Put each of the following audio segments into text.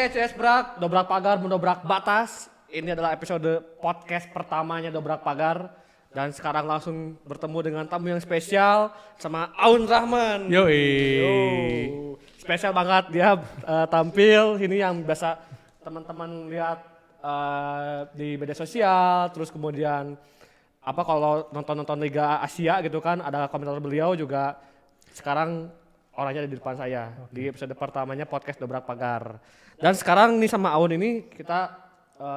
Oke, CS Brak, dobrak pagar, mendobrak batas. Ini adalah episode podcast pertamanya Dobrak Pagar. Dan sekarang langsung bertemu dengan tamu yang spesial sama Aun Rahman. Yoi. Yo. Spesial banget dia tampil ini yang biasa teman-teman lihat di media sosial, terus kemudian kalau nonton Liga Asia gitu kan, ada komentar beliau juga. Sekarang orangnya ada di depan saya di episode pertamanya podcast Dobrak Pagar. Dan sekarang nih sama Aun ini kita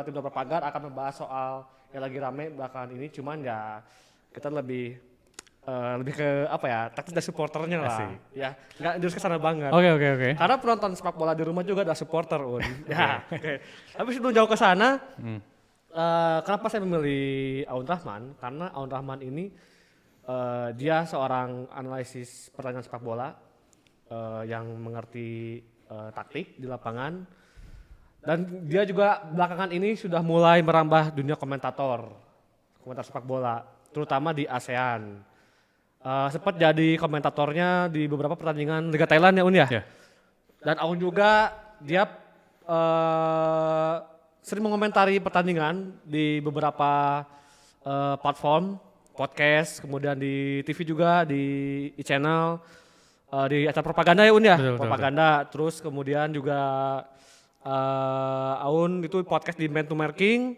tim Dobrak Pagar akan membahas soal yang lagi rame belakangan ini, cuman ya kita lebih ke taktis dan supporternya lah. Asik. Ya, nggak jurus ke sana banget. Oke. Karena penonton sepak bola di rumah juga ada supporter, Un. Ya, oke. Tapi sebelum jauh ke sana, kenapa saya memilih Aun Rahman? Karena Aun Rahman ini dia seorang analisis pertandingan sepak bola yang mengerti taktik di lapangan, dan dia juga belakangan ini sudah mulai merambah dunia komentar sepak bola, terutama di ASEAN. Sempat jadi komentatornya di beberapa pertandingan Liga Thailand ya, Un ya. Yeah. Dan Aun juga dia sering mengomentari pertandingan di beberapa platform podcast, kemudian di TV juga, di e-channel, di acara propaganda ya, Un ya. Betul. Propaganda. Terus kemudian juga Aun itu podcast di Man to Marking.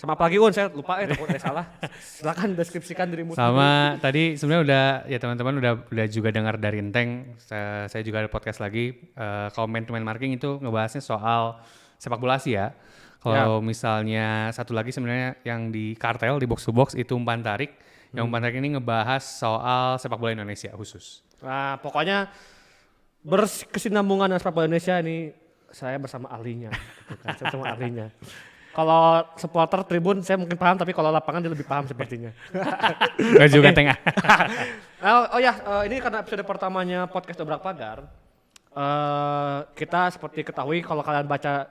Sama apa lagi, Un? Saya lupa takut saya salah. Silakan deskripsikan dirimu. Sama tadi sebenarnya udah ya teman-teman udah juga dengar dari Enteng. Saya juga ada podcast lagi. Kalau Man to Man Marking itu ngebahasnya soal sepak bola Asia. Kalau misalnya satu lagi sebenarnya yang di Kartel di Box to Box itu umpan tarik. Yang umpan tarik ini ngebahas soal sepak bola Indonesia khusus. Nah, pokoknya berkesinambungan dengan sepak bola Indonesia ini saya bersama ahlinya. Gitu kan. Saya bersama ahlinya. Kalau supporter tribun saya mungkin paham, tapi kalau lapangan dia lebih paham sepertinya. Gue juga tengah. Ini karena episode pertamanya podcast Dobrak Pagar. Kita seperti ketahui kalau kalian baca,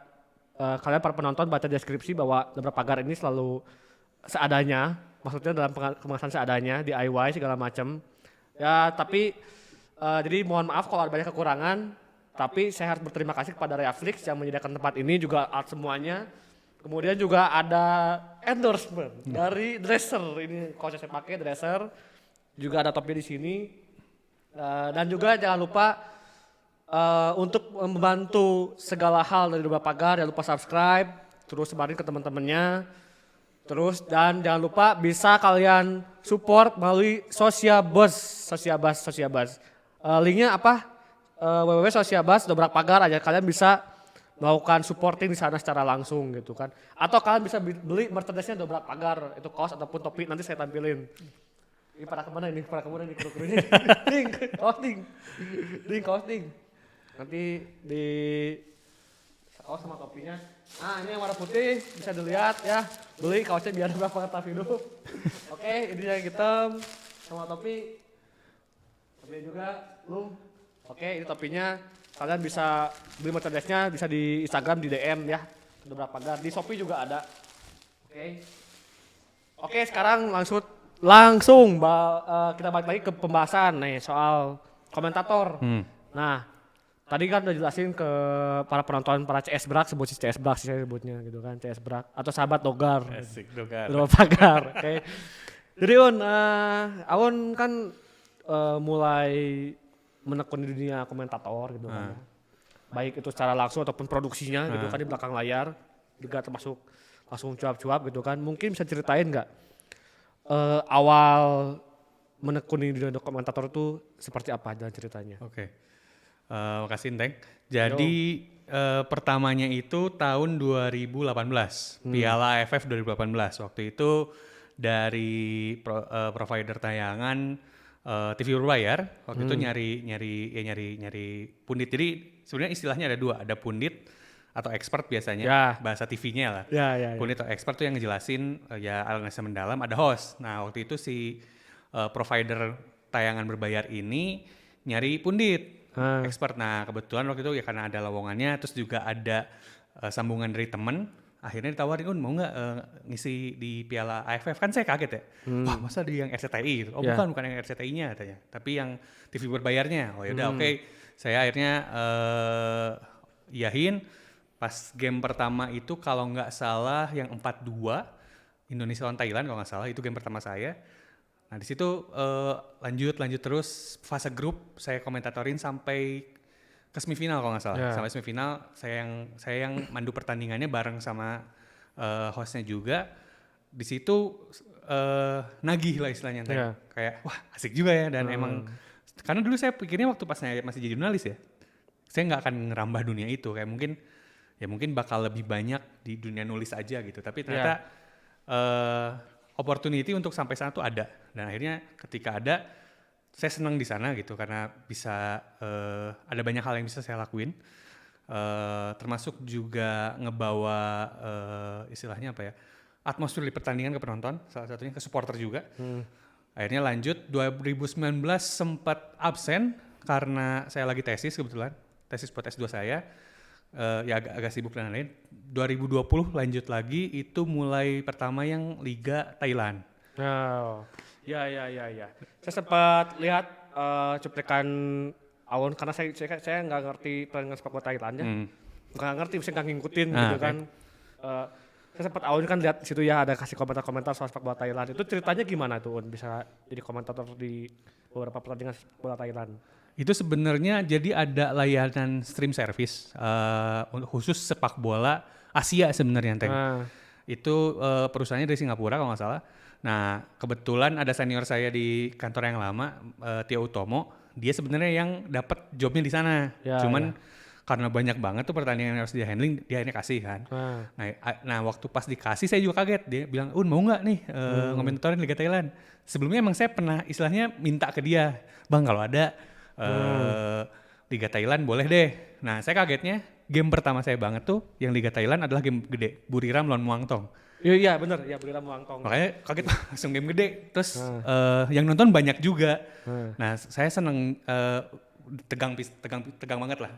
kalian para penonton baca deskripsi bahwa Dobrak Pagar ini selalu seadanya, maksudnya dalam kemasan seadanya, DIY segala macam. Ya, tapi jadi mohon maaf kalau ada banyak kekurangan, tapi saya harus berterima kasih kepada Reaflix yang menyediakan tempat ini, juga art semuanya. Kemudian juga ada endorsement dari Dresser, ini kaos yang saya pakai Dresser, juga ada topi di sini. Dan juga jangan lupa untuk membantu segala hal dari Dobrak Pagar, jangan lupa subscribe, terus sebarin ke teman-temannya. Terus dan jangan lupa bisa kalian support melalui Sosiabas. Linknya apa? www.sosiabas Dobrak Pagar aja, kalian bisa melakukan supporting di sana secara langsung gitu kan. Atau kalian bisa beli merchandise-nya Dobrak Pagar, itu kaos ataupun topi, nanti saya tampilin. Ini pada kemana ini? Kru-krunya. Ding. Nanti di kaos sama topinya. Nah, ini yang warna putih bisa dilihat ya. Beli kaosnya biar berapa kata hidup. Oke, ini yang hitam sama topi. Topi juga lu. Oke, ini topinya. Kalian bisa beli merchandise-nya, bisa di Instagram, di DM ya. Dobrak Pagar. Di Shopee juga ada. Oke, sekarang langsung kita balik lagi ke pembahasan nih soal komentator. Nah, tadi kan udah jelasin ke para penonton, para CS Brak, sebut CS Brak sih saya sebutnya gitu kan, CS Brak atau sahabat Dogar. Asik Dogar. Dobrak Pagar. Oke. Jadi Aun kan mulai menekuni dunia komentator gitu kan. Baik itu secara langsung ataupun produksinya gitu kan di belakang layar, juga termasuk langsung cuap-cuap gitu kan. Mungkin bisa ceritain nggak awal menekuni dunia komentator itu seperti apa jalan ceritanya? Oke. Makasih Enteng. Jadi pertamanya itu tahun 2018, Piala AFF 2018. Waktu itu dari provider tayangan TV berbayar, waktu itu nyari pundit. Jadi sebenarnya istilahnya ada dua, ada pundit atau expert biasanya, bahasa TV-nya lah. Pundit atau expert tuh yang ngejelasin analisis mendalam, ada host. Nah, waktu itu si provider tayangan berbayar ini nyari pundit, expert. Nah, kebetulan waktu itu ya karena ada lowongannya, terus juga ada sambungan dari temen, akhirnya ditawarin, mau nggak ngisi di Piala AFF? Kan saya kaget ya, wah masa di yang RCTI gitu? Oh bukan yang RCTI-nya katanya, tapi yang TV berbayarnya. Oh yaudah oke. Saya akhirnya iyahin, Pas game pertama itu kalau nggak salah yang 4-2 Indonesia lawan Thailand kalau nggak salah, itu game pertama saya. Nah di situ lanjut terus fase grup saya komentatorin sampai ke semifinal kalau nggak salah. Yeah. Sampai semifinal saya yang mandu pertandingannya bareng sama hostnya juga. Di situ nagih lah istilahnya. Yeah. Kayak wah asik juga ya, dan emang karena dulu saya pikirnya waktu pas saya masih jadi jurnalis ya, saya nggak akan ngerambah dunia itu, kayak mungkin bakal lebih banyak di dunia nulis aja gitu. Tapi ternyata opportunity untuk sampai sana tuh ada, dan akhirnya ketika ada saya senang di sana gitu karena bisa ada banyak hal yang bisa saya lakuin, termasuk juga ngebawa istilahnya apa ya, atmosfer di pertandingan ke penonton, salah satunya ke supporter juga. Akhirnya lanjut 2019 sempat absen karena saya lagi tesis kebetulan, tesis buat S2 saya. Ya agak sibuk dan lain-lain. 2020 lanjut lagi, itu mulai pertama yang Liga Thailand. Oh. Ya. Saya sempat lihat cuplikan Awon karena saya nggak ngerti pertandingan sepak bola Thailand ya. Nggak ngerti, bisa nggak ngikutin gitu kan. Saya sempat Awon kan lihat situ ya, ada kasih komentar-komentar soal sepak bola Thailand. Itu ceritanya gimana tuh Un bisa jadi komentator di beberapa pertandingan sepak bola Thailand? Itu sebenarnya jadi ada layanan stream service khusus sepak bola Asia sebenarnya, Teng. Itu perusahaannya dari Singapura kalau nggak salah. Nah kebetulan ada senior saya di kantor yang lama, Tio Utomo. Dia sebenarnya yang dapat jobnya di sana. Cuman karena banyak banget tuh pertandingan yang harus dia handling, dia akhirnya kasih kan. Nah waktu pas dikasih saya juga kaget. Dia bilang, mau nggak nih ngomentatorin Liga Thailand? Sebelumnya emang saya pernah istilahnya minta ke dia, Bang kalau ada Liga Thailand boleh deh. Nah saya kagetnya game pertama saya banget tuh yang Liga Thailand adalah game gede, Buriram lawan Muangthong. Iya bener, ya Buriram Muangthong. Makanya kaget langsung game gede. Terus yang nonton banyak juga. Nah saya seneng, tegang banget lah.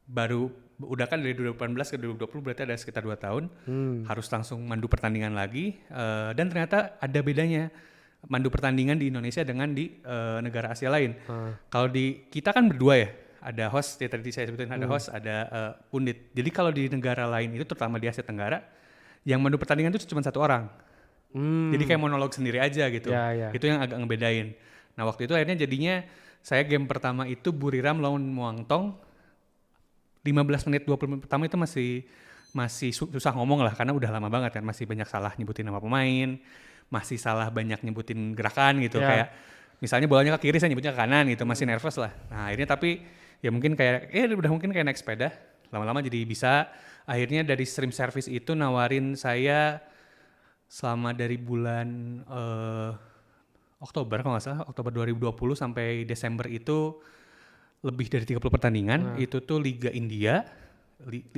Baru udah kan dari 2018 ke 2020 berarti ada sekitar 2 tahun. Harus langsung mandu pertandingan lagi, dan ternyata ada bedanya mandu pertandingan di Indonesia dengan di negara Asia lain. Kalau di kita kan berdua ya, ada host, ya tadi saya sebutin ada host, ada pundit. Jadi kalau di negara lain itu, terutama di Asia Tenggara, yang mandu pertandingan itu cuma 1 orang. Jadi kayak monolog sendiri aja gitu. Itu yang agak ngebedain. Nah waktu itu akhirnya jadinya saya game pertama itu Buriram lawan Muangthong, 15 menit 20 menit pertama itu masih susah ngomong lah karena udah lama banget kan, masih banyak salah nyebutin nama pemain, masih salah banyak nyebutin gerakan gitu, kayak misalnya bolanya ke kiri saya nyebutnya ke kanan gitu, masih nervous lah. Nah akhirnya tapi ya mungkin kayak udah mungkin kayak naik sepeda, lama-lama jadi bisa. Akhirnya dari stream service itu nawarin saya selama dari bulan Oktober kalau nggak salah, Oktober 2020 sampai Desember itu lebih dari 30 pertandingan. Itu tuh Liga India.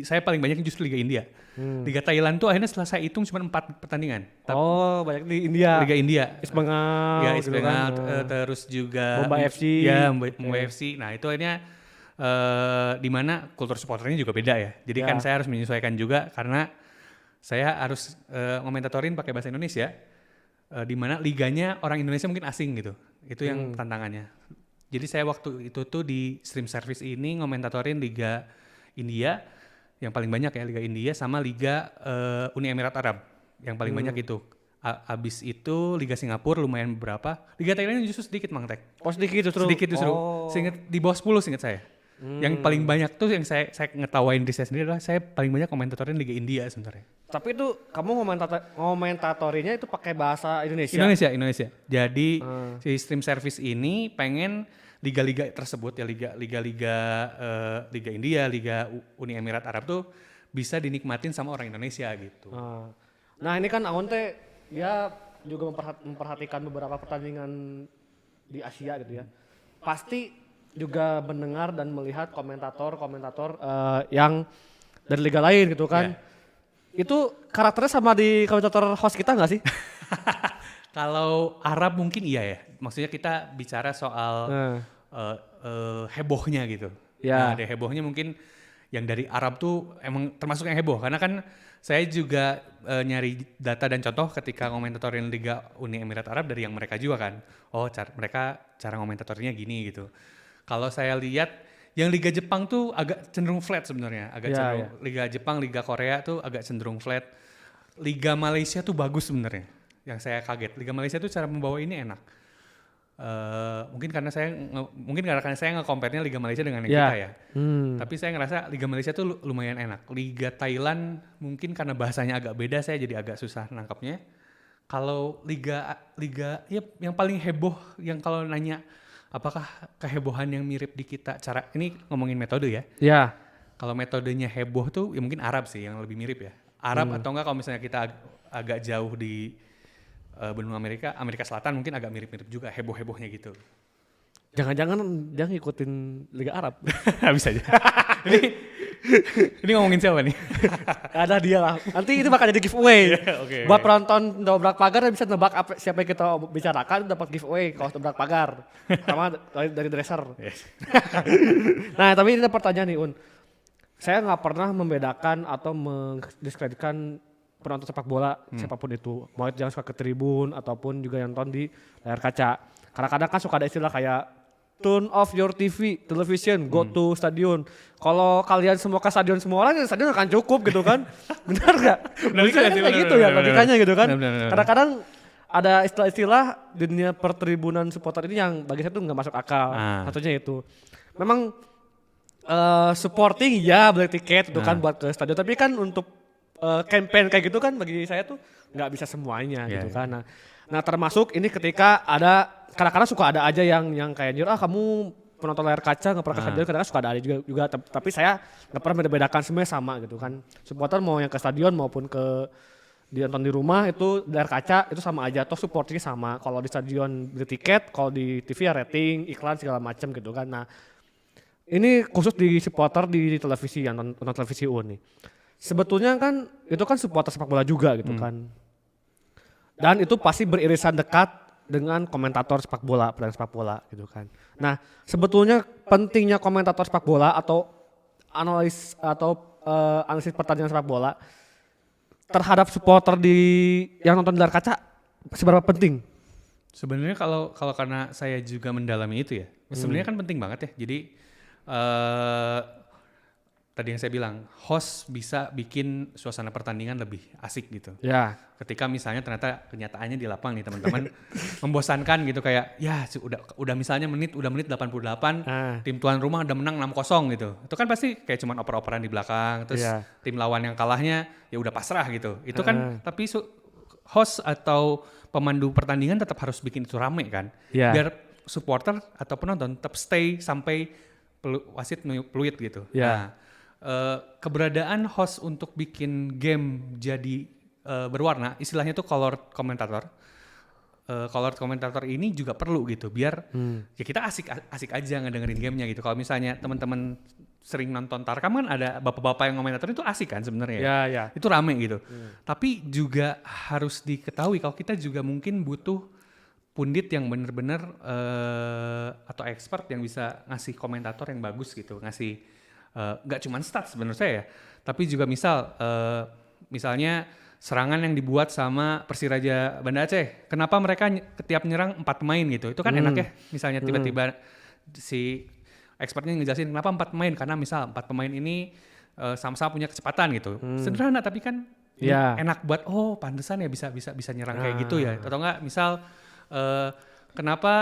Saya paling banyak justru Liga India. Liga Thailand tuh akhirnya setelah saya hitung cuma 4 pertandingan. Banyak di India. Liga India. East Bengal. Ya, East Bengal, terus juga Mumbai FC. Ya, Mumbai FC. Nah, itu akhirnya di mana kultur supporternya juga beda ya. Jadi kan saya harus menyesuaikan juga karena saya harus komentatorin pakai bahasa Indonesia, di mana liganya orang Indonesia mungkin asing gitu. Itu yang tantangannya. Jadi saya waktu itu tuh di stream service ini ngomentatorin Liga India yang paling banyak ya, Liga India sama Liga Uni Emirat Arab yang paling banyak itu. Abis itu Liga Singapura lumayan beberapa. Liga Thailand justru sedikit Mang Tek. Sedikit justru. Sedikit justru. Seinget di bawah 10 seinget saya. Yang paling banyak tuh yang saya ngetawain diri saya sendiri adalah saya paling banyak komentatorin Liga India sebenarnya. Tapi itu kamu komentatorinya itu pakai bahasa Indonesia? Indonesia. Jadi si stream service ini pengen liga-liga tersebut ya, Liga India, Liga Uni Emirat Arab tuh bisa dinikmatin sama orang Indonesia gitu. Nah ini kan Awon teh dia juga memperhatikan beberapa pertandingan di Asia gitu ya. Pasti juga mendengar dan melihat komentator yang dari liga lain gitu kan. Itu karakternya sama di komentator host kita nggak sih? Kalau Arab mungkin iya ya. Maksudnya kita bicara soal hebohnya gitu. Nah, ada hebohnya mungkin yang dari Arab tuh emang termasuk yang heboh. Karena kan saya juga nyari data dan contoh ketika komentatorin Liga Uni Emirat Arab dari yang mereka juga kan. Mereka cara komentatornya gini gitu. Kalau saya lihat Yang Liga Jepang tuh agak cenderung flat sebenarnya, agak Ya, cenderung Liga Jepang, Liga Korea tuh agak cenderung flat. Liga Malaysia tuh bagus sebenarnya. Yang saya kaget, Liga Malaysia tuh cara membawa ini enak. Mungkin karena saya nge-compare-nya Liga Malaysia dengan yang kita ya. Tapi saya ngerasa Liga Malaysia tuh lumayan enak. Liga Thailand mungkin karena bahasanya agak beda, saya jadi agak susah nangkapnya. Kalau liga ya yang paling heboh, yang kalau nanya apakah kehebohan yang mirip di kita, cara ini ngomongin metode ya. Ya. Kalau metodenya heboh tuh ya mungkin Arab sih yang lebih mirip ya. Arab atau enggak kalau misalnya kita agak jauh di benua Amerika Selatan mungkin agak mirip-mirip juga heboh-hebohnya gitu. Jangan-jangan dia ngikutin Liga Arab. Bisa aja. ini ngomongin siapa nih? Ada dia lah. Nanti itu bakal jadi giveaway. Oke. Buat penonton dobrak pagar bisa nebak siapa yang kita bicarakan dapat giveaway kalau dobrak pagar. Sama dari dresser. Yes. Nah tapi ini ada pertanyaan nih Un. Saya nggak pernah membedakan atau mendiskreditkan penonton sepak bola siapapun itu. Mau itu yang suka ke tribun ataupun juga yang nonton di layar kaca. Kadang-kadang kan suka ada istilah kayak turn off your television, go to stadion. Kalau kalian semua ke stadion semua orang, ya stadion akan cukup gitu kan. Benar nggak? Logikanya kan kayak gitu ya, logikanya gitu kan. Kadang-kadang ada istilah-istilah di dunia pertribunan supporter ini yang bagi saya tuh nggak masuk akal. Satunya itu. Memang supporting ya beli tiket itu kan buat ke stadion. Tapi kan untuk campaign kayak gitu kan bagi saya tuh nggak bisa semuanya gitu kan. Nah termasuk ini ketika ada kadang-kadang suka ada aja yang kayak kamu penonton layar kaca nggak pernah ke stadion, kadang-kadang suka ada juga tapi saya nggak pernah membedakan semuanya sama gitu kan. Supporter mau yang ke stadion maupun ke nonton di rumah itu layar kaca itu sama aja, toh supportnya sama. Kalau di stadion beli tiket, kalau di TV ya rating, iklan segala macam gitu kan. Nah ini khusus di supporter di televisi yang nonton televisi nih. Sebetulnya kan itu kan supporter sepak bola juga gitu kan. Dan itu pasti beririsan dekat dengan komentator sepak bola, pemain sepak bola gitu kan. Nah, sebetulnya pentingnya komentator sepak bola atau analisis pertandingan sepak bola terhadap supporter yang nonton di layar kaca seberapa penting? Sebenarnya kalau karena saya juga mendalami itu ya, sebenarnya kan penting banget ya. Jadi tadi yang saya bilang, host bisa bikin suasana pertandingan lebih asik gitu. Ya. Ketika misalnya ternyata kenyataannya di lapangan nih teman-teman membosankan gitu kayak ya udah misalnya menit 88 tim tuan rumah udah menang 6-0 gitu. Itu kan pasti kayak cuman oper-operan di belakang terus tim lawan yang kalahnya ya udah pasrah gitu. Itu kan tapi host atau pemandu pertandingan tetap harus bikin itu rame kan. Biar supporter atau penonton tetap stay sampai wasit peluit gitu. Nah, keberadaan host untuk bikin game jadi berwarna, istilahnya tuh color commentator. Color commentator ini juga perlu gitu, biar ya kita asik aja ngedengerin gamenya gitu. Kalau misalnya teman-teman sering nonton Tarkam kan ada bapak-bapak yang komentator itu asik kan sebenarnya. Ya. Itu rame gitu. Tapi juga harus diketahui kalau kita juga mungkin butuh pundit yang benar-benar atau expert yang bisa ngasih komentator yang bagus gitu, ngasih nggak cuma stats sebenarnya ya, tapi juga misalnya serangan yang dibuat sama Persiraja Banda Aceh, kenapa mereka tiap nyerang 4 pemain gitu, itu kan enak ya, misalnya tiba-tiba si expertnya ngejelasin kenapa 4 pemain, karena misal 4 pemain ini sama-sama punya kecepatan gitu, sederhana tapi kan enak buat pantesan ya bisa nyerang kayak gitu ya, atau enggak misal kenapa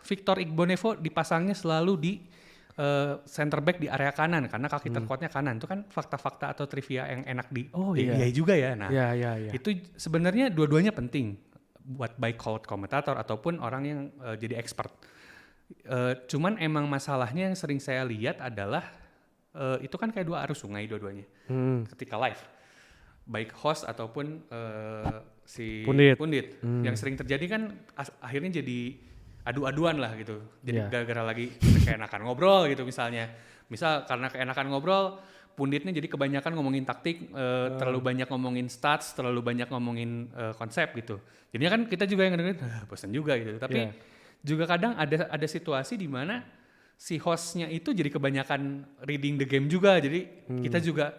Victor Igbonevo dipasangnya selalu di center back di area kanan karena kaki terkuatnya kanan. Itu kan fakta-fakta atau trivia yang enak iya juga ya. Nah, itu sebenarnya dua-duanya penting buat baik komentator ataupun orang yang jadi expert. Cuman emang masalahnya yang sering saya lihat adalah itu kan kayak dua arus sungai dua-duanya. Ketika live, baik host ataupun si pundit. Yang sering terjadi kan akhirnya jadi adu-aduan lah gitu. Jadi gara-gara lagi keenakan ngobrol gitu misalnya. Misal karena keenakan ngobrol, punditnya jadi kebanyakan ngomongin taktik, terlalu banyak ngomongin stats, terlalu banyak ngomongin konsep gitu. Jadinya kan kita juga yang dengerin, bosan juga gitu. Tapi juga kadang ada situasi di mana si hostnya itu jadi kebanyakan reading the game juga. Jadi kita juga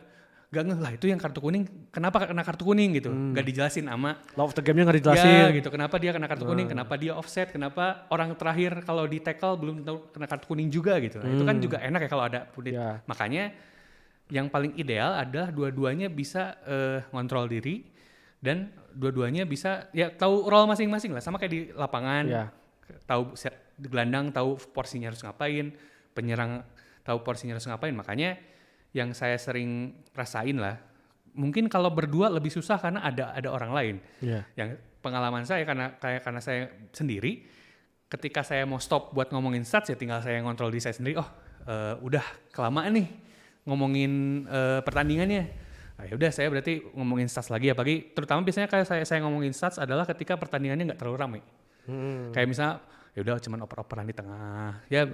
gak ngeh lah itu yang kartu kuning, kenapa kena kartu kuning gitu, gak dijelasin sama Law of the game-nya nggak dijelasin. ya gitu, kenapa dia kena kartu kuning, kenapa dia offset, kenapa orang terakhir kalau di tackle belum tahu kena kartu kuning juga gitu. Nah, itu kan juga enak ya kalau ada punit. Ya. Makanya yang paling ideal adalah dua-duanya bisa ngontrol diri dan dua-duanya bisa ya tahu role masing-masing lah, sama kayak di lapangan. Ya. Tahu gelandang tahu porsinya harus ngapain, penyerang tahu porsinya harus ngapain. Makanya yang saya sering rasain lah, mungkin kalau berdua lebih susah karena ada orang lain. Ya. Yang pengalaman saya karena saya sendiri, ketika saya mau stop buat ngomongin stats ya tinggal saya ngontrol diri saya sendiri. Udah kelamaan nih ngomongin pertandingannya. Nah, ya udah saya berarti ngomongin stats lagi, apalagi terutama biasanya kayak saya ngomongin stats adalah ketika pertandingannya nggak terlalu ramai. Kayak misalnya ya udah cuman oper-operan di tengah. Ya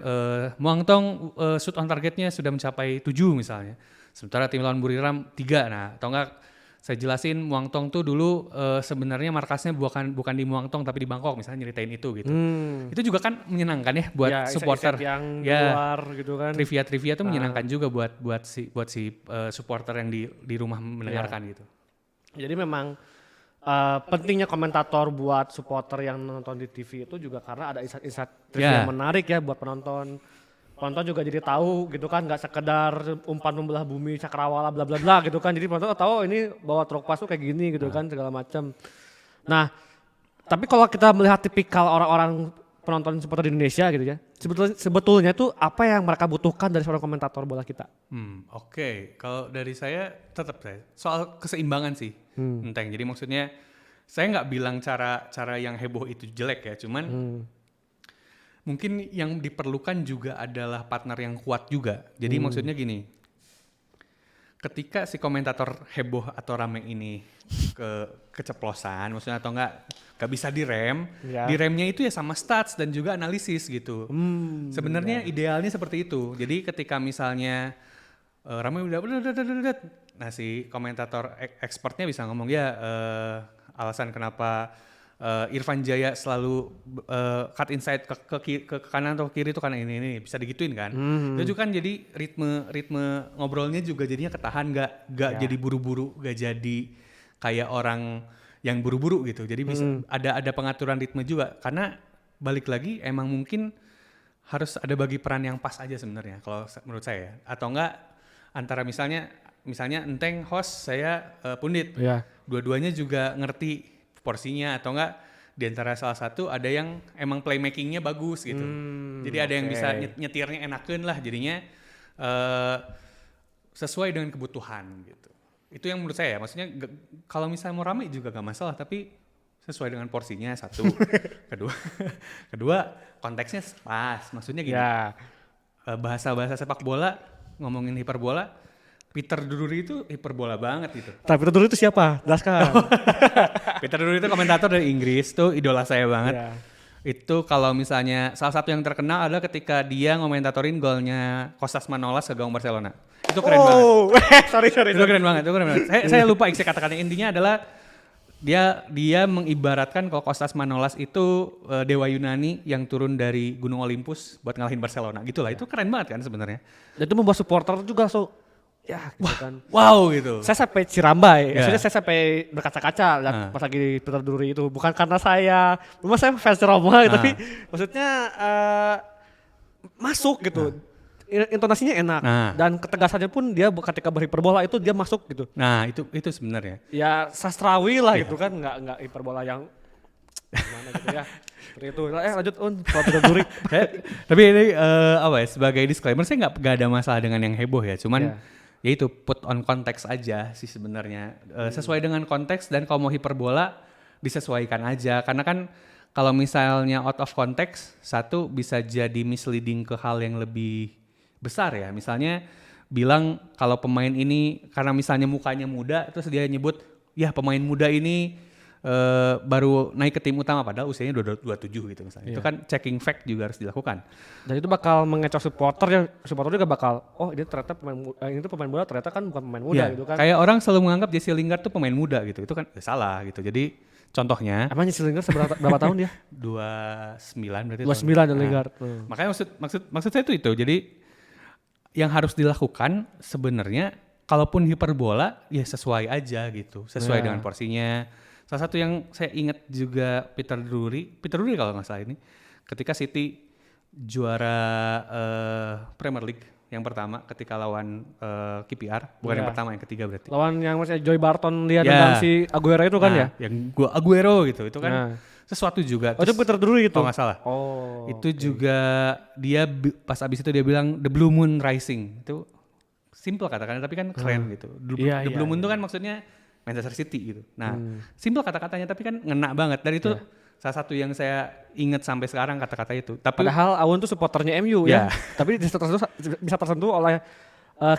Muang Thong shoot on targetnya sudah mencapai 7 misalnya. Sementara tim lawan Buriram 3. Nah, atau enggak saya jelasin Muang Thong tuh dulu sebenarnya markasnya bukan di Muang Thong tapi di Bangkok, misalnya nyeritain itu gitu. Itu juga kan menyenangkan ya buat Ya, supporter yang di ya. luar gitu kan. Trivia tuh menyenangkan juga buat si supporter yang di rumah mendengarkan gitu. Jadi memang pentingnya komentator buat supporter yang nonton di TV itu juga karena ada insight trivia yang menarik ya buat penonton. Penonton juga jadi tahu gitu kan, nggak sekedar umpan membelah bumi cakrawala bla bla bla gitu kan. Jadi penonton tahu ini bahwa Drogba tuh kayak gini gitu kan, segala macam. Nah, tapi kalau kita melihat tipikal orang-orang penonton supporter di Indonesia gitu ya, sebetulnya tuh apa yang mereka butuhkan dari seorang komentator bola kita? Oke. Kalau dari saya tetap soal keseimbangan sih, Enteng. Jadi maksudnya saya nggak bilang cara yang heboh itu jelek ya, cuman mungkin yang diperlukan juga adalah partner yang kuat juga. Jadi maksudnya gini, ketika si komentator heboh atau rame ini keceplosan, maksudnya atau nggak bisa direm, diremnya itu ya sama stats dan juga analisis gitu. Sebenarnya idealnya seperti itu. Jadi ketika misalnya rame udah, nah si komentator expertnya bisa ngomong ya alasan kenapa Irfan Jaya selalu cut inside ke kanan atau kiri itu karena ini bisa digituin kan. Itu juga kan jadi ritme ngobrolnya juga jadinya ketahan, nggak jadi buru-buru, nggak jadi kayak orang yang buru-buru gitu. Jadi bisa ada pengaturan ritme juga, karena balik lagi emang mungkin harus ada bagi peran yang pas aja sebenarnya kalau menurut saya. Atau enggak antara misalnya Enteng host, saya pundit. Dua-duanya juga ngerti porsinya, atau enggak di antara salah satu ada yang emang playmakingnya bagus gitu. Jadi ada yang bisa nyetirnya enakeun lah, jadinya sesuai dengan kebutuhan gitu. Itu yang menurut saya ya, maksudnya kalau misalnya mau rame juga gak masalah, tapi sesuai dengan porsinya satu. kedua konteksnya pas, maksudnya gini. Bahasa sepak bola, ngomongin hiperbola, Peter Drury itu hiperbola banget gitu. Tapi Peter Drury itu siapa? Jelaskan. Peter Drury itu komentator dari Inggris, tuh idola saya banget. Itu kalau misalnya salah satu yang terkenal adalah ketika dia ngomentatorin golnya Kostas Manolas ke gawang Barcelona. Itu keren banget. sorry. Itu keren banget. Saya lupa isi kata-katanya, intinya adalah dia mengibaratkan kalau Kostas Manolas itu dewa Yunani yang turun dari Gunung Olympus buat ngalahin Barcelona. Gitulah, itu keren banget kan sebenarnya. Dan itu membuat supporter juga ya gitu kan. Wow gitu. Saya sampai Cirambai, maksudnya saya sampai berkaca-kaca lihat pas lagi Peter Drury itu. Bukan karena saya fans Roma, tapi maksudnya masuk gitu. Intonasinya enak dan ketegasannya pun dia ketika berhiperbola itu dia masuk gitu. Nah itu sebenarnya. Ya sastrawi lah gitu kan, nggak hiperbola yang gimana gitu ya. Seperti itu. Lanjut Peter Drury. Tapi ini sebagai disclaimer, saya nggak ada masalah dengan yang heboh ya, cuman ya itu put on konteks aja sih sebenarnya. Sesuai dengan konteks, dan kalau mau hiperbola disesuaikan aja, karena kan kalau misalnya out of context, satu bisa jadi misleading ke hal yang lebih besar ya. Misalnya bilang kalau pemain ini karena misalnya mukanya muda, terus dia nyebut ya pemain muda ini baru naik ke tim utama padahal usianya 27 gitu misalnya. Itu kan checking fact juga harus dilakukan. Dan itu bakal mengecoh supporter ya. Supporter juga bakal ini ternyata pemain muda ternyata kan bukan pemain muda gitu kan. Kayak orang selalu menganggap Jesse Lingard tuh pemain muda gitu. Itu kan salah gitu. Jadi contohnya. Emang Jesse Lingard berapa tahun dia? 29 berarti. 29 Lingard. Makanya maksud saya itu. Jadi yang harus dilakukan sebenarnya kalaupun hiperbola ya sesuai aja gitu, sesuai Ya. dengan porsinya. Salah satu yang saya ingat juga Peter Drury kalau nggak salah ini, ketika City juara Premier League yang pertama ketika lawan KPR, bukan yang Ya. pertama, yang ketiga berarti. Lawan yang maksudnya Joy Barton dia Ya. nendang si Aguero itu kan ya? Yang gua Aguero gitu, itu kan Nah. sesuatu juga. Oh itu Peter Drury itu? Kalau nggak salah. Oh. Itu juga dia pas abis itu dia bilang the blue moon rising. Itu simple kata-katanya tapi kan keren gitu. Iya, The iya, blue moon iya. itu kan maksudnya Manchester City gitu. Nah, simple kata-katanya tapi kan ngena banget. Dan itu salah satu yang saya ingat sampai sekarang kata-kata itu. Tapi Padahal Aun tuh supporternya MU Ya. ya. Tapi bisa tersentuh oleh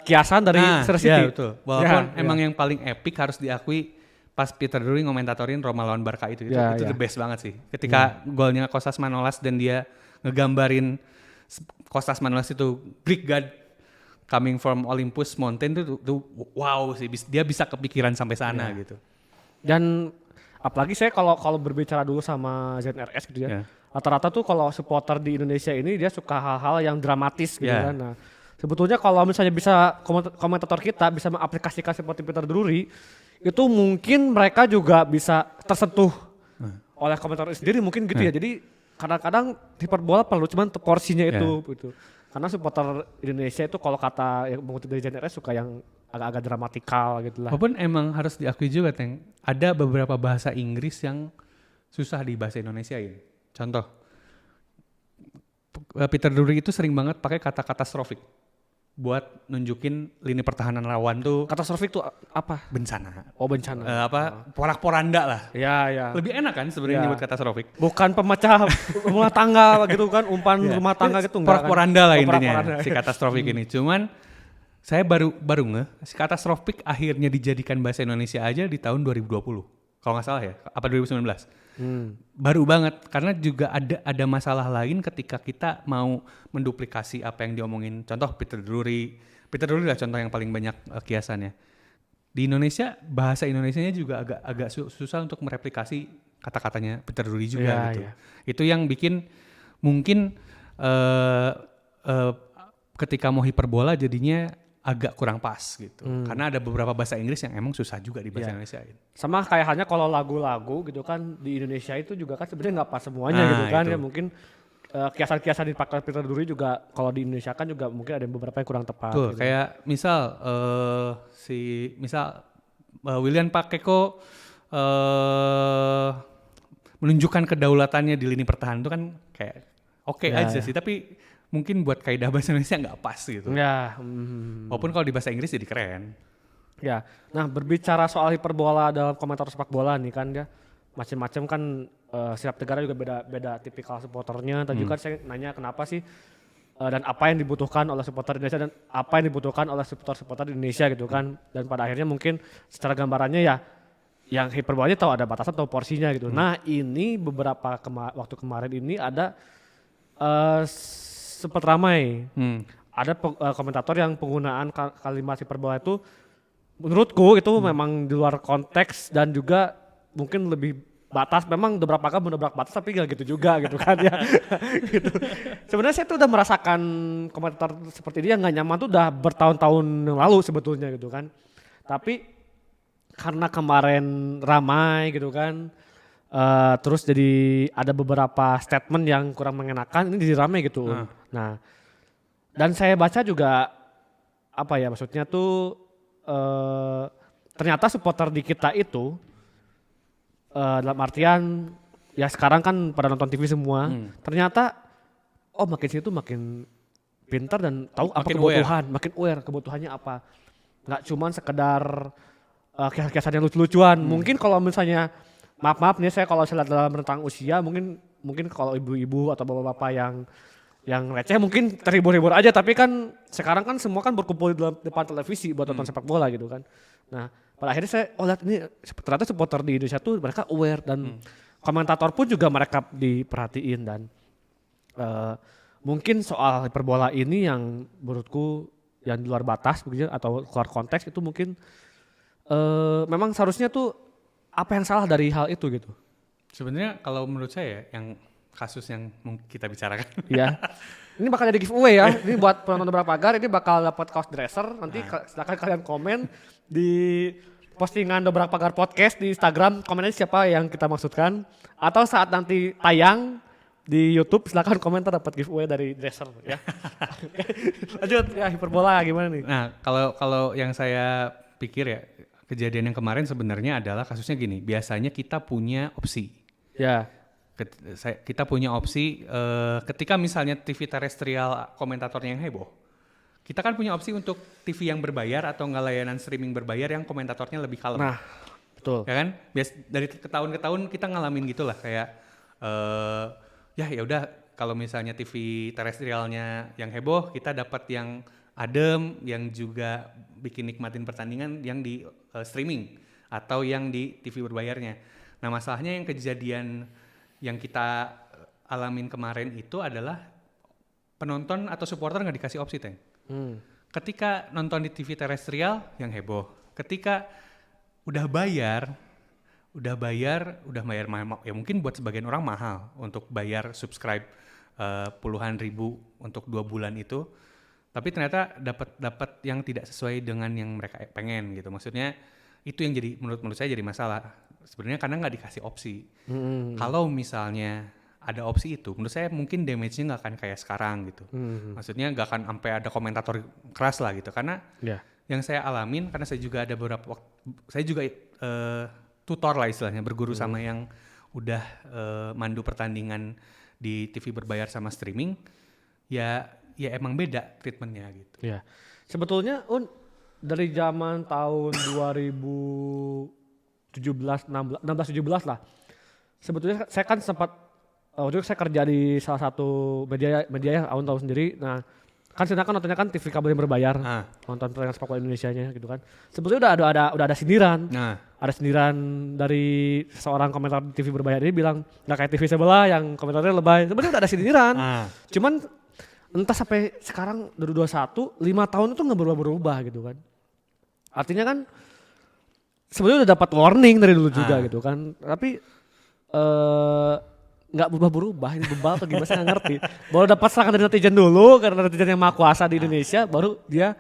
kiasan dari Manchester City. ya betul. Walaupun Ya, emang yang paling epic harus diakui pas Peter Drury ngomentatorin Roma lawan Barca itu. Ya, Itu ya. the best banget sih. Ketika golnya Kostas Manolas dan dia ngegambarin Kostas Manolas itu Greek God coming from Olympus Mountain tuh wow sih. Dia bisa kepikiran sampai sana gitu. Dan apalagi saya kalau berbicara dulu sama ZRS gitu ya. Ya. Rata-rata tuh kalau supporter di Indonesia ini dia suka hal-hal yang dramatis gitu Ya. kan. Nah, sebetulnya kalau misalnya bisa komentator kita bisa mengaplikasikan seperti Peter Drury, itu mungkin mereka juga bisa tersentuh oleh komentator sendiri mungkin gitu ya. Jadi kadang-kadang hiperbola perlu cuman porsinya itu gitu. Karena supporter Indonesia itu kalau kata yang mengutip dari ZRS suka yang agak-agak dramatikal gitu lah. Walaupun emang harus diakui juga, Teng, ada beberapa bahasa Inggris yang susah dibahasa Indonesiain. Contoh, Peter Drury itu sering banget pakai kata katastrofik buat nunjukin lini pertahanan lawan tuh Katastrofik itu apa? bencana. Oh bencana. Porak-poranda lah. Ya ya. Lebih enak kan sebenarnya Ya. nyebut katastrofik. Bukan pemecah rumah tangga gitu kan, umpan rumah tangga gitu enggak kan? Porak-poranda lah Oh, intinya porak-poranda. si katastrofik ini. Cuman saya baru ngeh si katastrofik akhirnya dijadikan bahasa Indonesia aja di tahun 2020. Kalau nggak salah ya, apa 2019? Baru banget karena juga ada masalah lain ketika kita mau menduplikasi apa yang diomongin. Contoh Peter Drury lah contoh yang paling banyak kiasannya. Di Indonesia bahasa Indonesianya juga agak susah untuk mereplikasi kata-katanya Peter Drury juga Iya, gitu. iya. Itu yang bikin mungkin ketika mau hiperbola jadinya agak kurang pas gitu. Karena ada beberapa bahasa Inggris yang emang susah juga di bahasa Iya. Indonesiain. Sama kayak halnya kalau lagu-lagu gitu kan di Indonesia itu juga kan sebenarnya nggak pas semuanya Nah, gitu kan itu. ya mungkin kiasan-kiasan dipakai Peter Drury juga kalau di Indonesia kan juga mungkin ada beberapa yang kurang tepat. Tuh, gitu. kayak misal William Pakeko menunjukkan kedaulatannya di lini pertahanan itu kan kayak oke Ya, aja ya. sih, tapi mungkin buat kaidah bahasa Indonesia nggak pas gitu. Ya, Walaupun kalau di bahasa Inggris jadi keren. ya. Nah berbicara soal hiperbola dalam komentar sepak bola nih kan ya macam-macam kan setiap negara juga beda tipikal supporternya. Tadi juga saya nanya kenapa sih dan apa yang dibutuhkan oleh supporter Indonesia dan apa yang dibutuhkan oleh supporter di Indonesia gitu kan. Dan pada akhirnya mungkin secara gambarannya ya yang hiperbolanya tahu ada batasan atau porsinya gitu. Nah ini beberapa waktu kemarin ini ada sempat ramai. Ada komentator yang penggunaan kalimat hiperbola itu menurutku itu memang di luar konteks dan juga mungkin lebih batas. Memang beberapa kali menabrak batas tapi gak gitu juga gitu kan ya. Gitu. Sebenarnya saya tuh udah merasakan komentator seperti dia nggak nyaman tuh udah bertahun-tahun yang lalu sebetulnya gitu kan. Tapi karena kemarin ramai gitu kan, terus jadi ada beberapa statement yang kurang mengenakan, ini jadi ramai gitu. Nah, dan saya baca juga apa ya maksudnya tuh ternyata supporter di kita itu dalam artian ya sekarang kan pada nonton TV semua, ternyata makin situ makin pintar dan tahu apa Makin kebutuhan, makin aware kebutuhannya apa. Nggak cuman sekedar kiasan yang lucu-lucuan. Mungkin kalau misalnya maaf nih saya kalau saya lihat dalam rentang usia mungkin kalau ibu-ibu atau bapak-bapak yang receh mungkin terhibur-hibur aja, tapi kan sekarang kan semua kan berkumpul di depan televisi buat nonton sepak bola gitu kan. Nah, pada akhirnya saya lihat ini ternyata supporter di Indonesia tuh mereka aware dan komentator pun juga mereka diperhatiin dan mungkin soal hiperbola ini yang menurutku yang di luar batas begitu atau keluar konteks itu mungkin memang seharusnya tuh apa yang salah dari hal itu gitu. Sebenarnya kalau menurut saya yang kasus yang kita bicarakan Iya. Ini bakal jadi giveaway ya. Ini buat penonton Dobrak Pagar ini bakal dapat kaos dresser. Nanti silakan kalian komen di postingan Dobrak Pagar podcast di Instagram. Komennya siapa yang kita maksudkan. Atau saat nanti tayang di YouTube silakan komentar dapat giveaway dari dresser ya. Lanjut ya, hiperbola gimana nih? Nah, kalau yang saya pikir ya, kejadian yang kemarin sebenarnya adalah kasusnya gini. Biasanya kita punya opsi. Ya. Kita punya opsi ketika misalnya TV terestrial komentatornya yang heboh, kita kan punya opsi untuk TV yang berbayar atau nggak layanan streaming berbayar yang komentatornya lebih kalem. Nah, betul. Ya kan? Dari tahun ke tahun kita ngalamin gitulah kayak ya udah kalau misalnya TV terestrialnya yang heboh, kita dapat yang adem, yang juga bikin nikmatin pertandingan yang di streaming atau yang di TV berbayarnya. Nah, masalahnya yang kejadian yang kita alamin kemarin itu adalah penonton atau supporter nggak dikasih opsi, Teng. Ketika nonton di TV terestrial yang heboh, ketika udah bayar ya mungkin buat sebagian orang mahal untuk bayar subscribe puluhan ribu untuk 2 bulan itu, tapi ternyata dapat yang tidak sesuai dengan yang mereka pengen gitu. Maksudnya itu yang jadi menurut saya jadi masalah sebenarnya karena nggak dikasih opsi. Kalau misalnya ada opsi itu, menurut saya mungkin damage-nya nggak akan kayak sekarang gitu. Maksudnya nggak akan sampai ada komentator keras lah gitu. Karena yang saya alamin, karena saya juga ada beberapa waktu, saya juga tutor lah istilahnya, berguru sama yang udah mandu pertandingan di TV berbayar sama streaming, ya emang beda treatmentnya gitu. Ya, sebetulnya dari zaman tahun 2017, 16, 17 lah. Sebetulnya saya kan sempat waktu itu saya kerja di salah satu media yang Aun tahu sendiri. Nah, kan sedangkan nontonnya kan TV kabel yang berbayar, nonton pertandingan sepak bola Indonesianya gitu kan. Sebetulnya udah ada sindiran. Ada sindiran dari seorang komentator TV berbayar ini bilang nggak kayak TV sebelah yang komentarnya lebay. Sebenarnya udah ada sindiran. Cuman entah sampai sekarang 2021 5 tahun itu nggak berubah gitu kan. Artinya kan sebenarnya udah dapat warning dari dulu juga gitu kan. Tapi nggak berubah ini bebal atau gimana saya nggak ngerti. Baru dapat serangan dari netizen dulu karena netizen yang maha kuasa di Indonesia, baru dia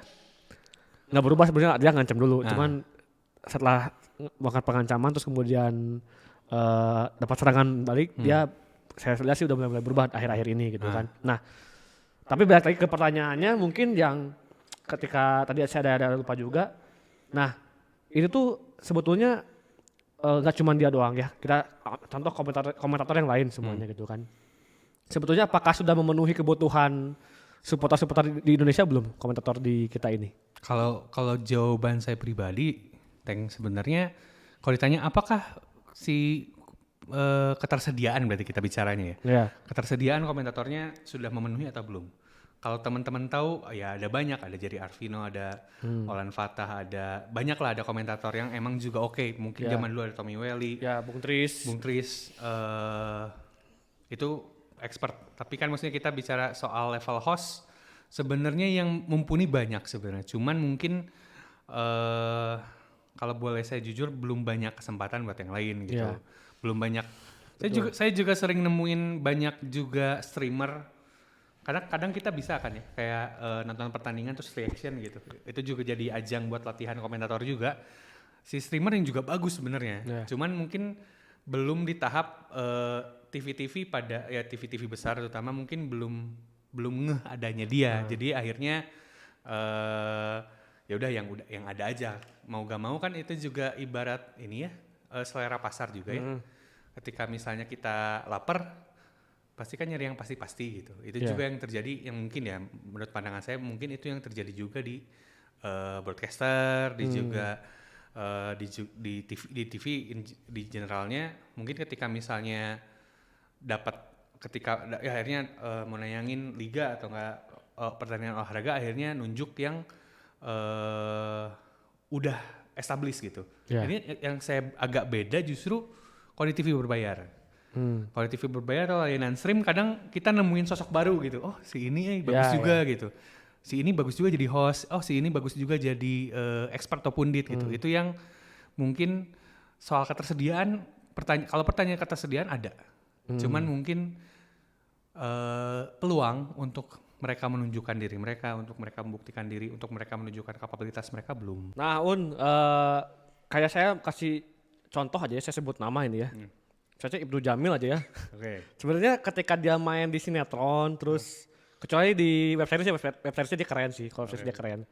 nggak berubah. Sebenarnya dia ngancam dulu. Cuman setelah melakukan pengancaman terus kemudian dapat serangan balik, dia saya lihat sih udah mulai berubah akhir-akhir ini gitu kan. Nah, tapi balik lagi ke pertanyaannya mungkin yang ketika tadi saya ada lupa juga. Nah, ini tuh sebetulnya nggak cuma dia doang ya. Kita contoh komentator yang lain semuanya gitu kan. Sebetulnya apakah sudah memenuhi kebutuhan supporter di Indonesia belum komentator di kita ini? Kalau jawaban saya pribadi, Teng, sebenarnya kalau ditanya apakah si ketersediaan berarti kita bicaranya ya. Yeah. Ketersediaan komentatornya sudah memenuhi atau belum? Kalau teman-teman tahu ya ada banyak, ada Jerry Arvino, ada Olan Fatah, ada banyak lah, ada komentator yang emang juga oke. Mungkin zaman dulu ada Tommy Welly, Bung Tris, itu expert. Tapi kan maksudnya kita bicara soal level host, sebenarnya yang mumpuni banyak sebenarnya. Cuman mungkin kalau boleh saya jujur belum banyak kesempatan buat yang lain gitu. Belum banyak. Saya juga sering nemuin banyak juga streamer. Kadang kita bisa kan ya kayak nonton pertandingan terus reaction gitu. Itu juga jadi ajang buat latihan komentator juga. Si streamer yang juga bagus sebenarnya. Cuman mungkin belum di tahap TV-TV pada ya TV-TV besar terutama mungkin belum ngeh adanya dia. Jadi akhirnya ya udah yang ada aja. Mau gak mau kan itu juga ibarat ini ya selera pasar juga ya. Ketika misalnya kita lapar pasti kan nyari yang pasti-pasti gitu. Itu juga yang terjadi, yang mungkin ya menurut pandangan saya mungkin itu yang terjadi juga di broadcaster, juga di TV di generalnya. Mungkin ketika misalnya akhirnya mau nayangin liga atau enggak pertandingan olahraga, akhirnya nunjuk yang udah established gitu. Ini yang saya agak beda justru kalau di TV berbayar. Kalau di TV berbayar atau layanan stream kadang kita nemuin sosok baru gitu. Oh si ini bagus juga gitu. Si ini bagus juga jadi host. Oh si ini bagus juga jadi expert atau pundit gitu. Itu yang mungkin soal ketersediaan. Kalau pertanyaan ketersediaan ada. Cuman mungkin peluang untuk mereka menunjukkan diri mereka, untuk mereka membuktikan diri, untuk mereka menunjukkan kapabilitas mereka belum. Nah, kayak saya kasih contoh aja ya, saya sebut nama ini ya. Saya Ibnu Jamil aja ya. Oke. Sebenarnya ketika dia main di sinetron, terus kecuali di web series dia keren sih, kalau dia keren.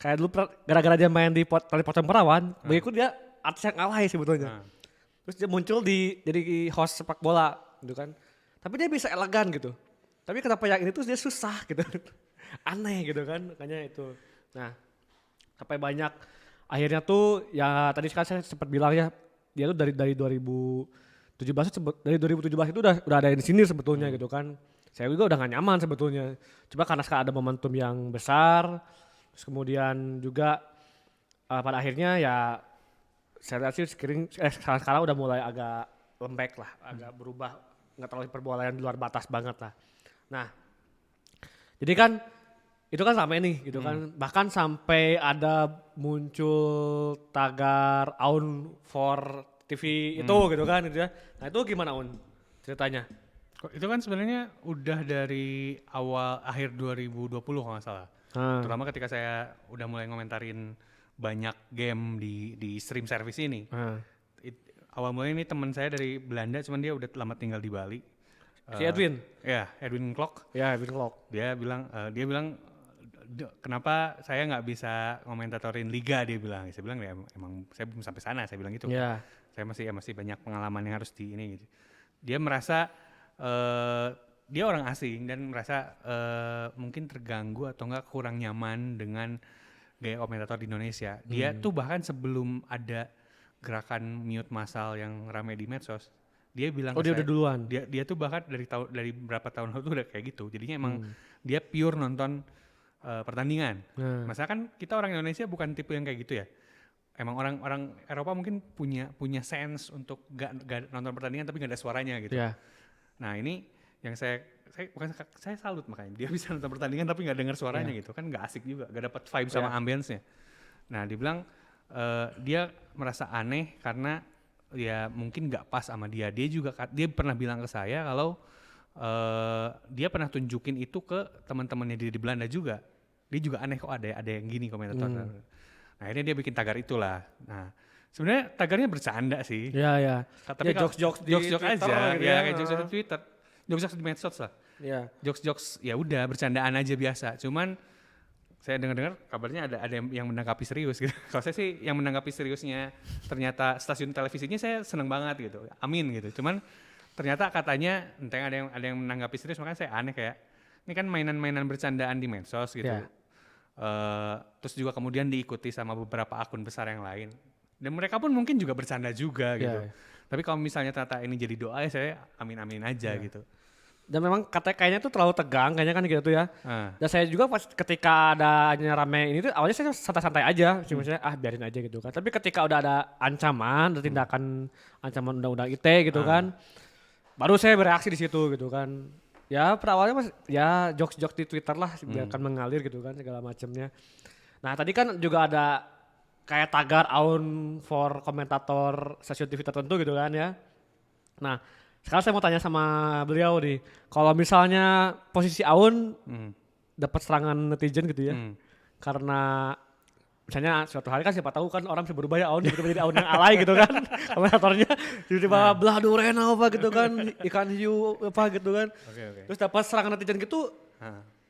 Kayak dulu gara-gara dia main di Tali Pocong Perawan, begitu dia artis yang alay sebetulnya. Terus dia muncul jadi host sepak bola gitu kan. Tapi dia bisa elegan gitu. Tapi kenapa yang ini tuh dia susah gitu. Aneh gitu kan, makanya itu. Nah, sampai banyak akhirnya tuh ya tadi kan saya sempat bilang ya, dia tuh dari 2017 itu udah ada di sini sebetulnya gitu kan. Saya juga udah gak nyaman sebetulnya. Coba karena sekarang ada momentum yang besar, terus kemudian juga pada akhirnya ya saya lihat sih sekarang udah mulai agak lembek lah, agak berubah, nggak terlalu perbolaan di luar batas banget lah. Nah, jadi kan itu kan sampai nih gitu kan, bahkan sampai ada muncul tagar Aun for TV itu gitu kan gitu ya. Nah itu gimana Un ceritanya? Itu kan sebenarnya udah dari akhir 2020 kalau nggak salah. Terutama ketika saya udah mulai ngomentarin banyak game di stream service ini. Awal mulanya ini teman saya dari Belanda, cuman dia udah lama tinggal di Bali. Si Edwin? Ya, Edwin Klok. Ya, Edwin Klok. Dia bilang kenapa saya nggak bisa komentatorin liga, dia bilang. Saya bilang ya emang saya belum sampai sana, saya bilang gitu. Yeah. Saya masih banyak pengalaman yang harus di ini gitu. Dia merasa dia orang asing dan merasa mungkin terganggu atau enggak kurang nyaman dengan gaya komentator di Indonesia. Dia tuh bahkan sebelum ada gerakan mute massal yang ramai di medsos, dia bilang dia udah duluan. Dia tuh bahkan dari berapa tahun lalu tuh udah kayak gitu. Jadinya emang dia pure nonton pertandingan. Masalah kan kita orang Indonesia bukan tipe yang kayak gitu ya. Emang orang Eropa mungkin punya sense untuk gak nonton pertandingan tapi gak ada suaranya gitu. Yeah. Nah ini yang saya salut, makanya dia bisa nonton pertandingan tapi nggak dengar suaranya gitu kan, nggak asik juga, nggak dapat vibe sama ambience-nya. Nah dibilang dia merasa aneh karena ya mungkin nggak pas sama dia pernah bilang ke saya kalau dia pernah tunjukin itu ke teman-temannya dia di Belanda juga, dia juga aneh kok ada yang gini komentator. Nah akhirnya dia bikin tagar itulah. Nah sebenarnya tagarnya bercanda sih. Ya. Tapi jokes aja gitu ya, kayak jokes di Twitter. Jokes di medsos lah. Iya. Jokes ya udah bercandaan aja biasa. Cuman saya dengar kabarnya ada yang menanggapi serius gitu. Kalau saya sih yang menanggapi seriusnya ternyata stasiun televisinya saya seneng banget gitu. Amin gitu. Cuman ternyata katanya entah ada yang menanggapi serius, makanya saya aneh kayak ini kan mainan-mainan bercandaan di medsos gitu. Yeah. Terus juga kemudian diikuti sama beberapa akun besar yang lain. Dan mereka pun mungkin juga bercanda juga gitu. Tapi kalau misalnya ternyata ini jadi doa ya saya amin-amin aja gitu. Dan memang kayaknya tuh terlalu tegang kayaknya kan gitu ya. Dan saya juga pas ketika adanya rame ini tuh awalnya saya santai-santai aja. Maksudnya biarin aja gitu kan. Tapi ketika udah ada ancaman, ada tindakan ancaman undang-undang ITE gitu kan. Baru saya bereaksi di situ gitu kan. Ya perawalnya ya jokes-jokes di Twitter lah biarkan mengalir gitu kan segala macamnya. Nah tadi kan juga ada kayak tagar Aun for komentator stasiun TV tertentu gitu kan ya. Nah sekarang saya mau tanya sama beliau nih, kalau misalnya posisi Aun dapat serangan netizen gitu ya, karena misalnya suatu hari kan siapa tahu kan orang bisa berubah ya Aun tiba-tiba jadi Aun yang alay gitu kan, komentatornya tiba-tiba belah durena apa gitu kan, ikan hiu apa gitu kan, terus dapat serangan netizen gitu,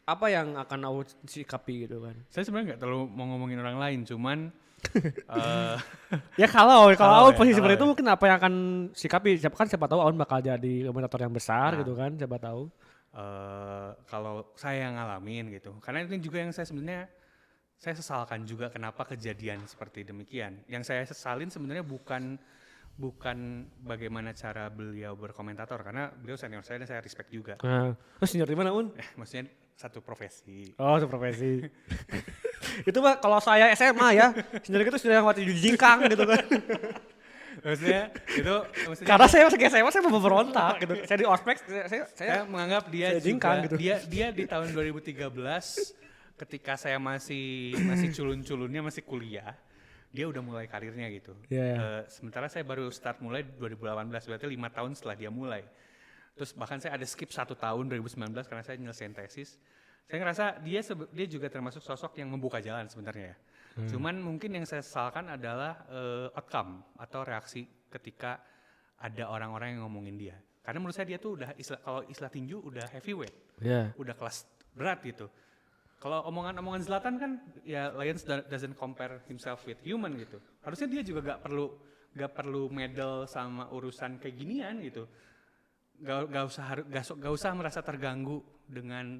apa yang akan Aun sikapi gitu kan? Saya sebenarnya nggak terlalu mau ngomongin orang lain, cuman ya kalau Aun posisi seperti itu mungkin apa yang akan sikapi, siapa tahu Aun bakal jadi komentator yang besar gitu kan, siapa tahu. Kalau saya yang ngalamin gitu, karena ini juga yang saya sebenarnya saya sesalkan juga kenapa kejadian seperti demikian. Yang saya sesalin sebenarnya bukan bagaimana cara beliau berkomentator, karena beliau senior saya dan saya respect juga. Terus senior di mana Un? Maksudnya satu profesi. Oh, satu profesi. Itu mah kalau saya SMA ya, senior itu sudah yang waktu di jingkang gitu kan. maksudnya karena saya masih SMA saya mau berontak gitu. Saya di ospek saya menganggap dia jingkang gitu. Dia di tahun 2013 ketika saya masih culun-culunnya masih kuliah, dia udah mulai karirnya gitu. Sementara saya baru start mulai 2018, berarti 5 tahun setelah dia mulai. Terus bahkan saya ada skip 1 tahun 2019 karena saya nyelesain tesis. Saya ngerasa dia juga termasuk sosok yang membuka jalan sebenarnya ya. Cuman mungkin yang saya sesalkan adalah outcome atau reaksi ketika ada orang-orang yang ngomongin dia. Karena menurut saya dia tuh udah kalau istilah tinju udah heavyweight, udah kelas berat gitu. Kalau omongan-omongan Zlatan kan ya Lions doesn't compare himself with human gitu. Harusnya dia juga gak perlu medal sama urusan kayak ginian gitu. Gak usah merasa terganggu dengan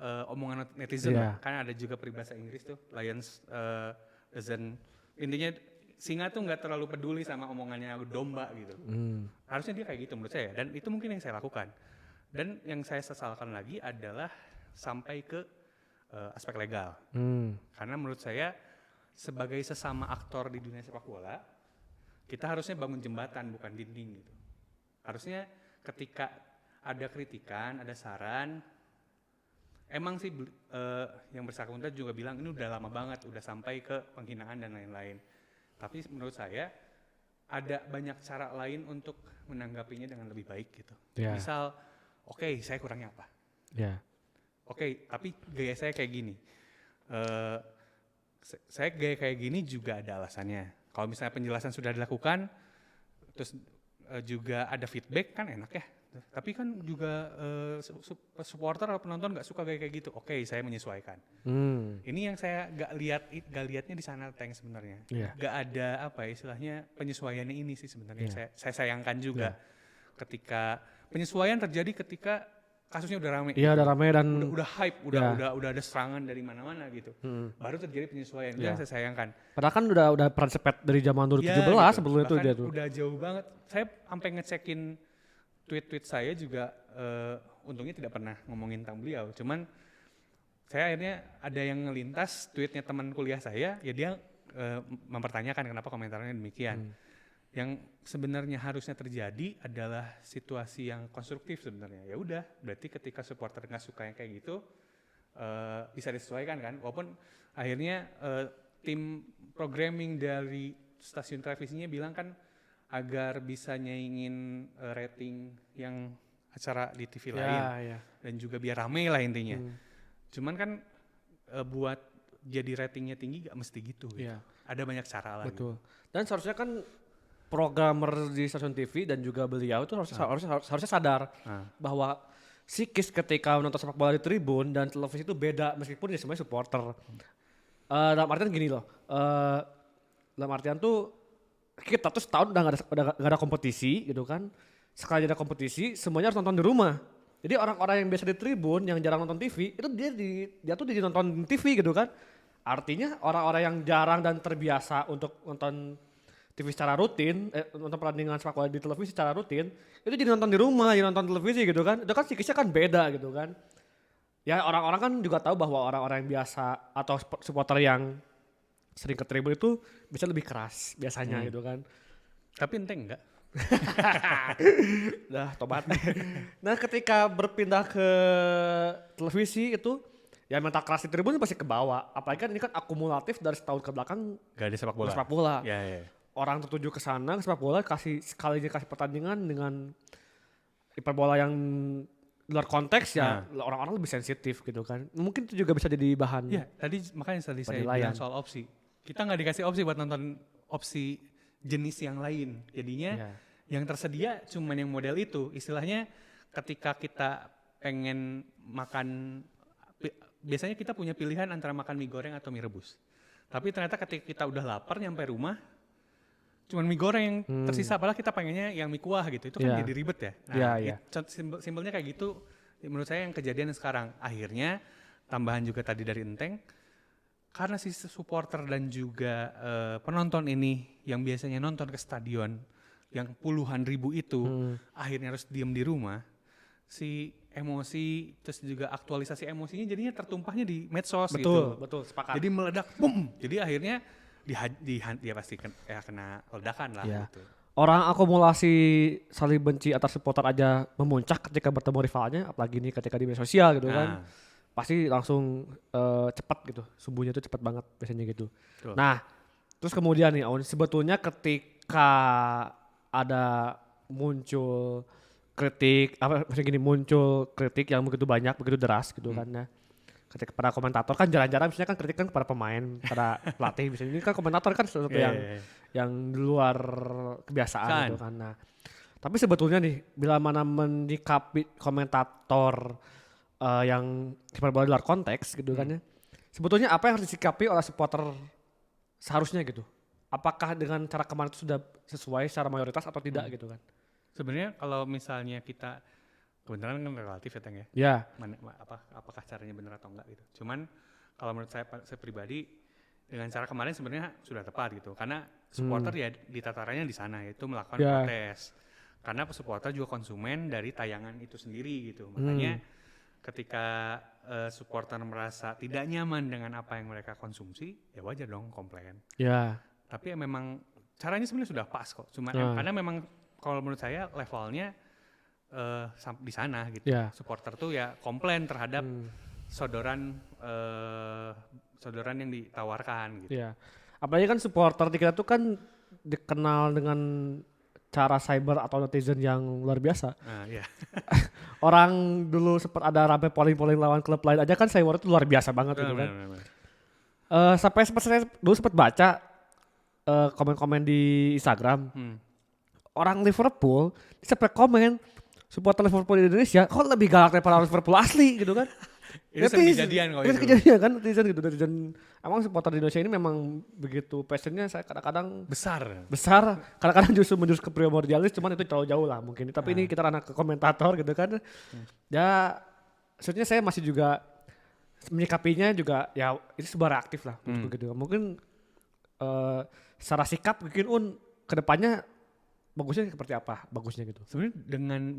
omongan netizen lah. Kan ada juga peribahasa Inggris tuh, Lions doesn't, intinya singa tuh nggak terlalu peduli sama omongannya domba gitu. Harusnya dia kayak gitu menurut saya, dan itu mungkin yang saya lakukan. Dan yang saya sesalkan lagi adalah sampai ke aspek legal. Karena menurut saya sebagai sesama aktor di dunia sepak bola, kita harusnya bangun jembatan bukan dinding gitu. Harusnya ketika ada kritikan, ada saran, emang sih yang bersangkutan juga bilang ini udah lama banget, udah sampai ke penghinaan dan lain-lain. Tapi menurut saya ada banyak cara lain untuk menanggapinya dengan lebih baik gitu. Misal, oke, saya kurangnya apa? Oke, tapi gaya saya kayak gini. Saya gaya kayak gini juga ada alasannya. Kalau misalnya penjelasan sudah dilakukan, terus juga ada feedback kan enak ya. Tapi kan juga supporter atau penonton nggak suka kayak gitu. Oke, saya menyesuaikan. Ini yang saya gak lihatnya di sana Tank sebenarnya. Gak ada apa istilahnya penyesuaiannya ini sih sebenarnya. Saya sayangkan juga ketika penyesuaian terjadi ketika kasusnya udah rame. Iya, udah rame dan udah hype, udah ada serangan dari mana-mana gitu. Baru terjadi penyesuaian. Itu yang saya sayangkan. Padahal kan udah peran sepet dari zaman 2017 gitu. Sebelum itu dia tuh. Udah jauh banget. Saya sampai ngecekin tweet-tweet saya juga untungnya tidak pernah ngomongin tentang beliau. Cuman saya akhirnya ada yang ngelintas tweetnya teman kuliah saya, ya dia mempertanyakan kenapa komentarnya demikian. Yang sebenarnya harusnya terjadi adalah situasi yang konstruktif sebenarnya. Ya udah, berarti ketika supporter nggak suka yang kayak gitu bisa disesuaikan kan. Walaupun akhirnya tim programming dari stasiun televisinya bilang kan agar bisa nyaingin rating yang acara di TV lain dan juga biar rame lah intinya. Cuman kan buat jadi ratingnya tinggi gak mesti gitu. Ada banyak cara lah. Betul. Gitu. Dan seharusnya kan programmer di stasiun TV dan juga beliau itu harusnya sadar bahwa psikis ketika menonton sepak bola di tribun dan televisi itu beda meskipun dia semuanya supporter. Dalam artian gini loh, dalam artian tuh kita tuh setahun udah gak ada kompetisi gitu kan. Sekali ada kompetisi semuanya harus nonton di rumah. Jadi orang-orang yang biasa di tribun yang jarang nonton TV itu dia tuh jadi nonton TV gitu kan. Artinya orang-orang yang jarang dan terbiasa untuk nonton TV secara rutin, nonton pertandingan sepak bola di televisi secara rutin, itu jadi nonton di rumah, jadi nonton televisi gitu kan. Itu kan psikisnya kan beda gitu kan. Ya orang-orang kan juga tahu bahwa orang-orang yang biasa atau supporter yang sering ke tribun itu bisa lebih keras biasanya gitu kan. Tapi ente enggak. Dah tobat. Nah ketika berpindah ke televisi itu ya mental keras di tribun pasti ke bawah. Apalagi kan ini kan akumulatif dari setahun ke belakang gak ada sepak bola. Sepak bola. Ya. Orang tertuju ke sana ke sepak bola sekalinya kasih pertandingan dengan hiperbola yang luar konteks ya orang-orang lebih sensitif gitu kan. Mungkin itu juga bisa jadi bahan. Ya tadi makanya saya bilang soal opsi. Kita nggak dikasih opsi buat nonton opsi jenis yang lain. Jadinya yang tersedia cuman yang model itu. Istilahnya ketika kita pengen makan, biasanya kita punya pilihan antara makan mie goreng atau mie rebus. Tapi ternyata ketika kita udah lapar nyampe rumah, cuman mie goreng yang tersisa, padahal kita pengennya yang mie kuah gitu. Itu kan jadi ribet ya. Nah, simpelnya kayak gitu. Menurut saya yang kejadian sekarang. Akhirnya tambahan juga tadi dari Enteng, karena si supporter dan juga penonton ini yang biasanya nonton ke stadion yang puluhan ribu itu akhirnya harus diem di rumah, si emosi terus juga aktualisasi emosinya jadinya tertumpahnya di medsos gitu. Betul, sepakat. Jadi meledak, boom. Jadi akhirnya dia pasti kena ledakan lah gitu. Orang akumulasi saling benci antar supporter aja memuncak ketika bertemu rivalnya, apalagi ini ketika di media sosial gitu kan. Pasti langsung cepat gitu, subuhnya tuh cepat banget biasanya gitu. Nah, terus kemudian nih Aun, sebetulnya ketika ada muncul kritik, muncul kritik yang begitu banyak, begitu deras gitu kan ya. ketika para komentator kan jarang-jarang misalnya kan kritik kan kepada pemain, pada pelatih misalnya. Ini kan komentator kan sesuatu yang di luar kebiasaan gitu kan. Nah, tapi sebetulnya nih bila mana menyikapi komentator yang sepak bola di luar konteks gitu kan ya. Sebetulnya apa yang harus disikapi oleh supporter seharusnya gitu? Apakah dengan cara kemarin itu sudah sesuai secara mayoritas atau tidak gitu kan? Sebenarnya kalau misalnya kita kebenaran kan relatif ya Teng ya. Ya. Apakah caranya benar atau enggak gitu. Cuman kalau menurut saya pribadi dengan cara kemarin sebenarnya sudah tepat gitu. Karena supporter ya ditatarannya di sana yaitu melakukan protes. Karena supporter juga konsumen dari tayangan itu sendiri gitu. Makanya ketika supporter merasa tidak nyaman dengan apa yang mereka konsumsi, ya wajar dong komplain. Ya. Tapi ya memang caranya sebenarnya sudah pas kok. Cuma karena memang kalau menurut saya levelnya di sana gitu. Supporter tuh ya komplain terhadap sodoran yang ditawarkan gitu. Iya. Apalagi kan supporter di kita tuh kan dikenal dengan cara cyber atau netizen yang luar biasa. Iya. Orang dulu sempat ada ramai polling lawan klub lain aja kan cyber itu luar biasa banget gitu kan. Sampai saya dulu sempat baca komen-komen di Instagram. Orang Liverpool sampai komen supporter Liverpool di Indonesia kok lebih galak daripada orang Liverpool asli gitu kan. Itu sering kejadian kok itu. Kejadian kan netizen gitu. Netizen emang supporter di Indonesia ini memang begitu passionnya saya kadang-kadang besar. Kadang-kadang justru menjurus ke primordialis cuman itu terlalu jauh lah mungkin. Tapi ini kita anak ke komentator gitu kan. Ya maksudnya saya masih juga menyikapinya juga ya itu sebuah reaktif lah begitu. Mungkin secara sikap mungkin kedepannya bagusnya seperti apa bagusnya gitu. Sebenarnya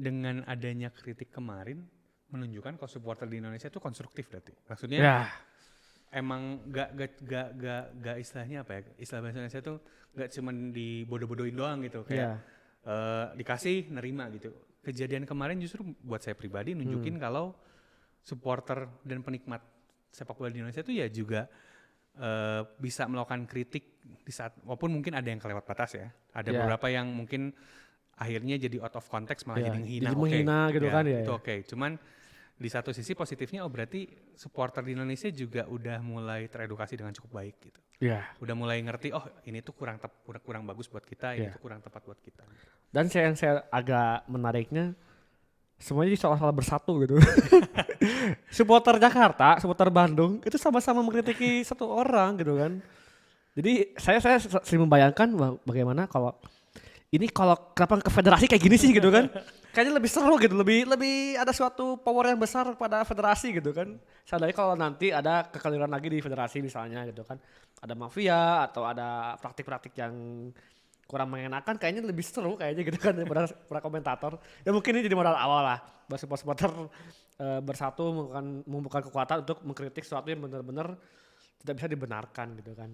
dengan adanya kritik kemarin menunjukkan kalau supporter di Indonesia itu konstruktif berarti. Maksudnya emang gak istilahnya apa ya? Istilah bahasa Indonesia itu gak cuma dibodoh-bodohin doang gitu kayak dikasih nerima gitu. Kejadian kemarin justru buat saya pribadi nunjukin kalau supporter dan penikmat sepak bola di Indonesia itu ya juga bisa melakukan kritik di saat walaupun mungkin ada yang kelewat batas ya. Ada beberapa yang mungkin akhirnya jadi out of context malah jadi menghina. Gitu kan ya. Itu oke. Cuman di satu sisi positifnya berarti supporter di Indonesia juga udah mulai teredukasi dengan cukup baik gitu. Udah mulai ngerti ini tuh kurang bagus buat kita, ini tuh kurang tepat buat kita. Dan yang saya agak menariknya semuanya soal bersatu gitu. Supporter Jakarta, supporter Bandung itu sama-sama mengkritiki satu orang gitu kan. Jadi saya sering membayangkan bagaimana kalau kenapa ke federasi kayak gini sih gitu kan. Kayaknya lebih seru gitu, lebih ada suatu power yang besar pada federasi gitu kan. Seandainya kalau nanti ada kekeliruan lagi di federasi misalnya gitu kan. Ada mafia atau ada praktik-praktik yang kurang mengenakan, kayaknya lebih seru kayaknya gitu kan daripada para komentator. Ya mungkin ini jadi modal awal lah buat supporter bersatu membuka kekuatan untuk mengkritik sesuatu yang benar-benar tidak bisa dibenarkan gitu kan.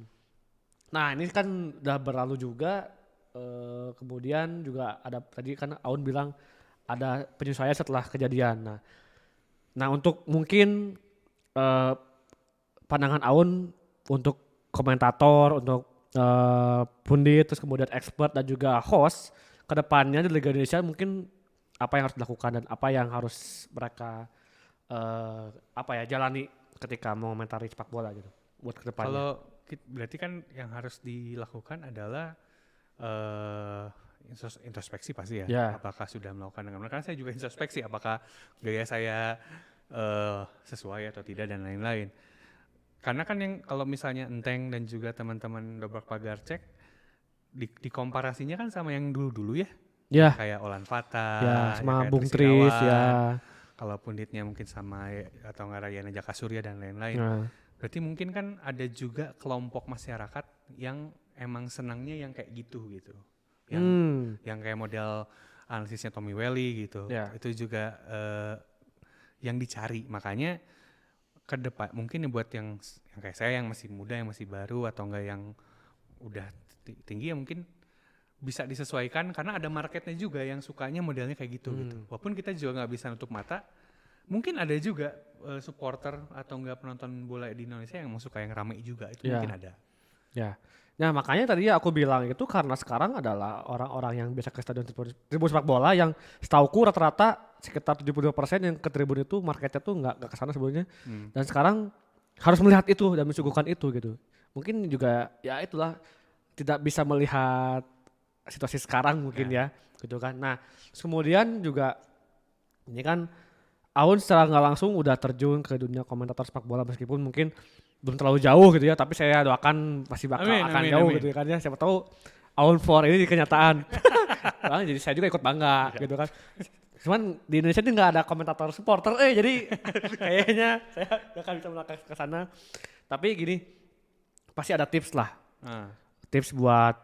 Nah ini kan udah berlalu juga, kemudian juga ada tadi kan Aun bilang ada penyesuaian setelah kejadian. Nah untuk mungkin pandangan Aun untuk komentator, untuk pundit, terus kemudian expert dan juga host ke depannya di Liga Indonesia mungkin apa yang harus dilakukan dan apa yang harus mereka jalani ketika mengomentari sepak bola gitu buat ke depannya. Kalau berarti kan yang harus dilakukan adalah introspeksi pasti ya. Apakah sudah melakukan dengan benar? Karena saya juga introspeksi apakah gaya saya sesuai atau tidak dan lain-lain. Karena kan yang kalau misalnya Enteng dan juga teman-teman Dobrak Pagar cek dikomparasinya kan sama yang dulu-dulu ya. Kayak Olan Fata, sama kayak Bung Tris Kalau punditnya mungkin sama atau nggak Rayana Jaka Surya dan lain-lain. Berarti mungkin kan ada juga kelompok masyarakat yang emang senangnya yang kayak gitu. Yang kayak model analisisnya Tommy Welly gitu. Itu juga yang dicari. Makanya ke depan mungkin buat yang kayak saya yang masih muda, yang masih baru atau enggak yang udah tinggi ya mungkin bisa disesuaikan karena ada marketnya juga yang sukanya modelnya kayak gitu. Walaupun kita juga nggak bisa nutup mata, mungkin ada juga supporter atau enggak penonton bola di Indonesia yang mau suka yang ramai juga itu mungkin ada. Ya. Nah makanya tadi aku bilang itu karena sekarang adalah orang-orang yang biasa ke stadion tribun sepak bola yang setauku rata-rata sekitar 72% yang ke tribun itu marketnya tuh nggak ke sana sebelumnya. Dan sekarang harus melihat itu dan mensuguhkan itu gitu. Mungkin juga ya itulah tidak bisa melihat situasi sekarang mungkin ya gitu kan. Nah kemudian juga ini kan Aun secara nggak langsung udah terjun ke dunia komentator sepak bola meskipun mungkin belum terlalu jauh gitu ya, tapi saya doakan pasti bakal Amin, akan amin, jauh amin. gitu kan ya. Siapa tahu Aun for ini di kenyataan. Nah, jadi saya juga ikut bangga gitu kan. Cuman di Indonesia ini nggak ada komentator supporter, jadi kayaknya saya nggak akan bisa melangkah ke sana. Tapi gini, pasti ada tips lah, Ah. tips buat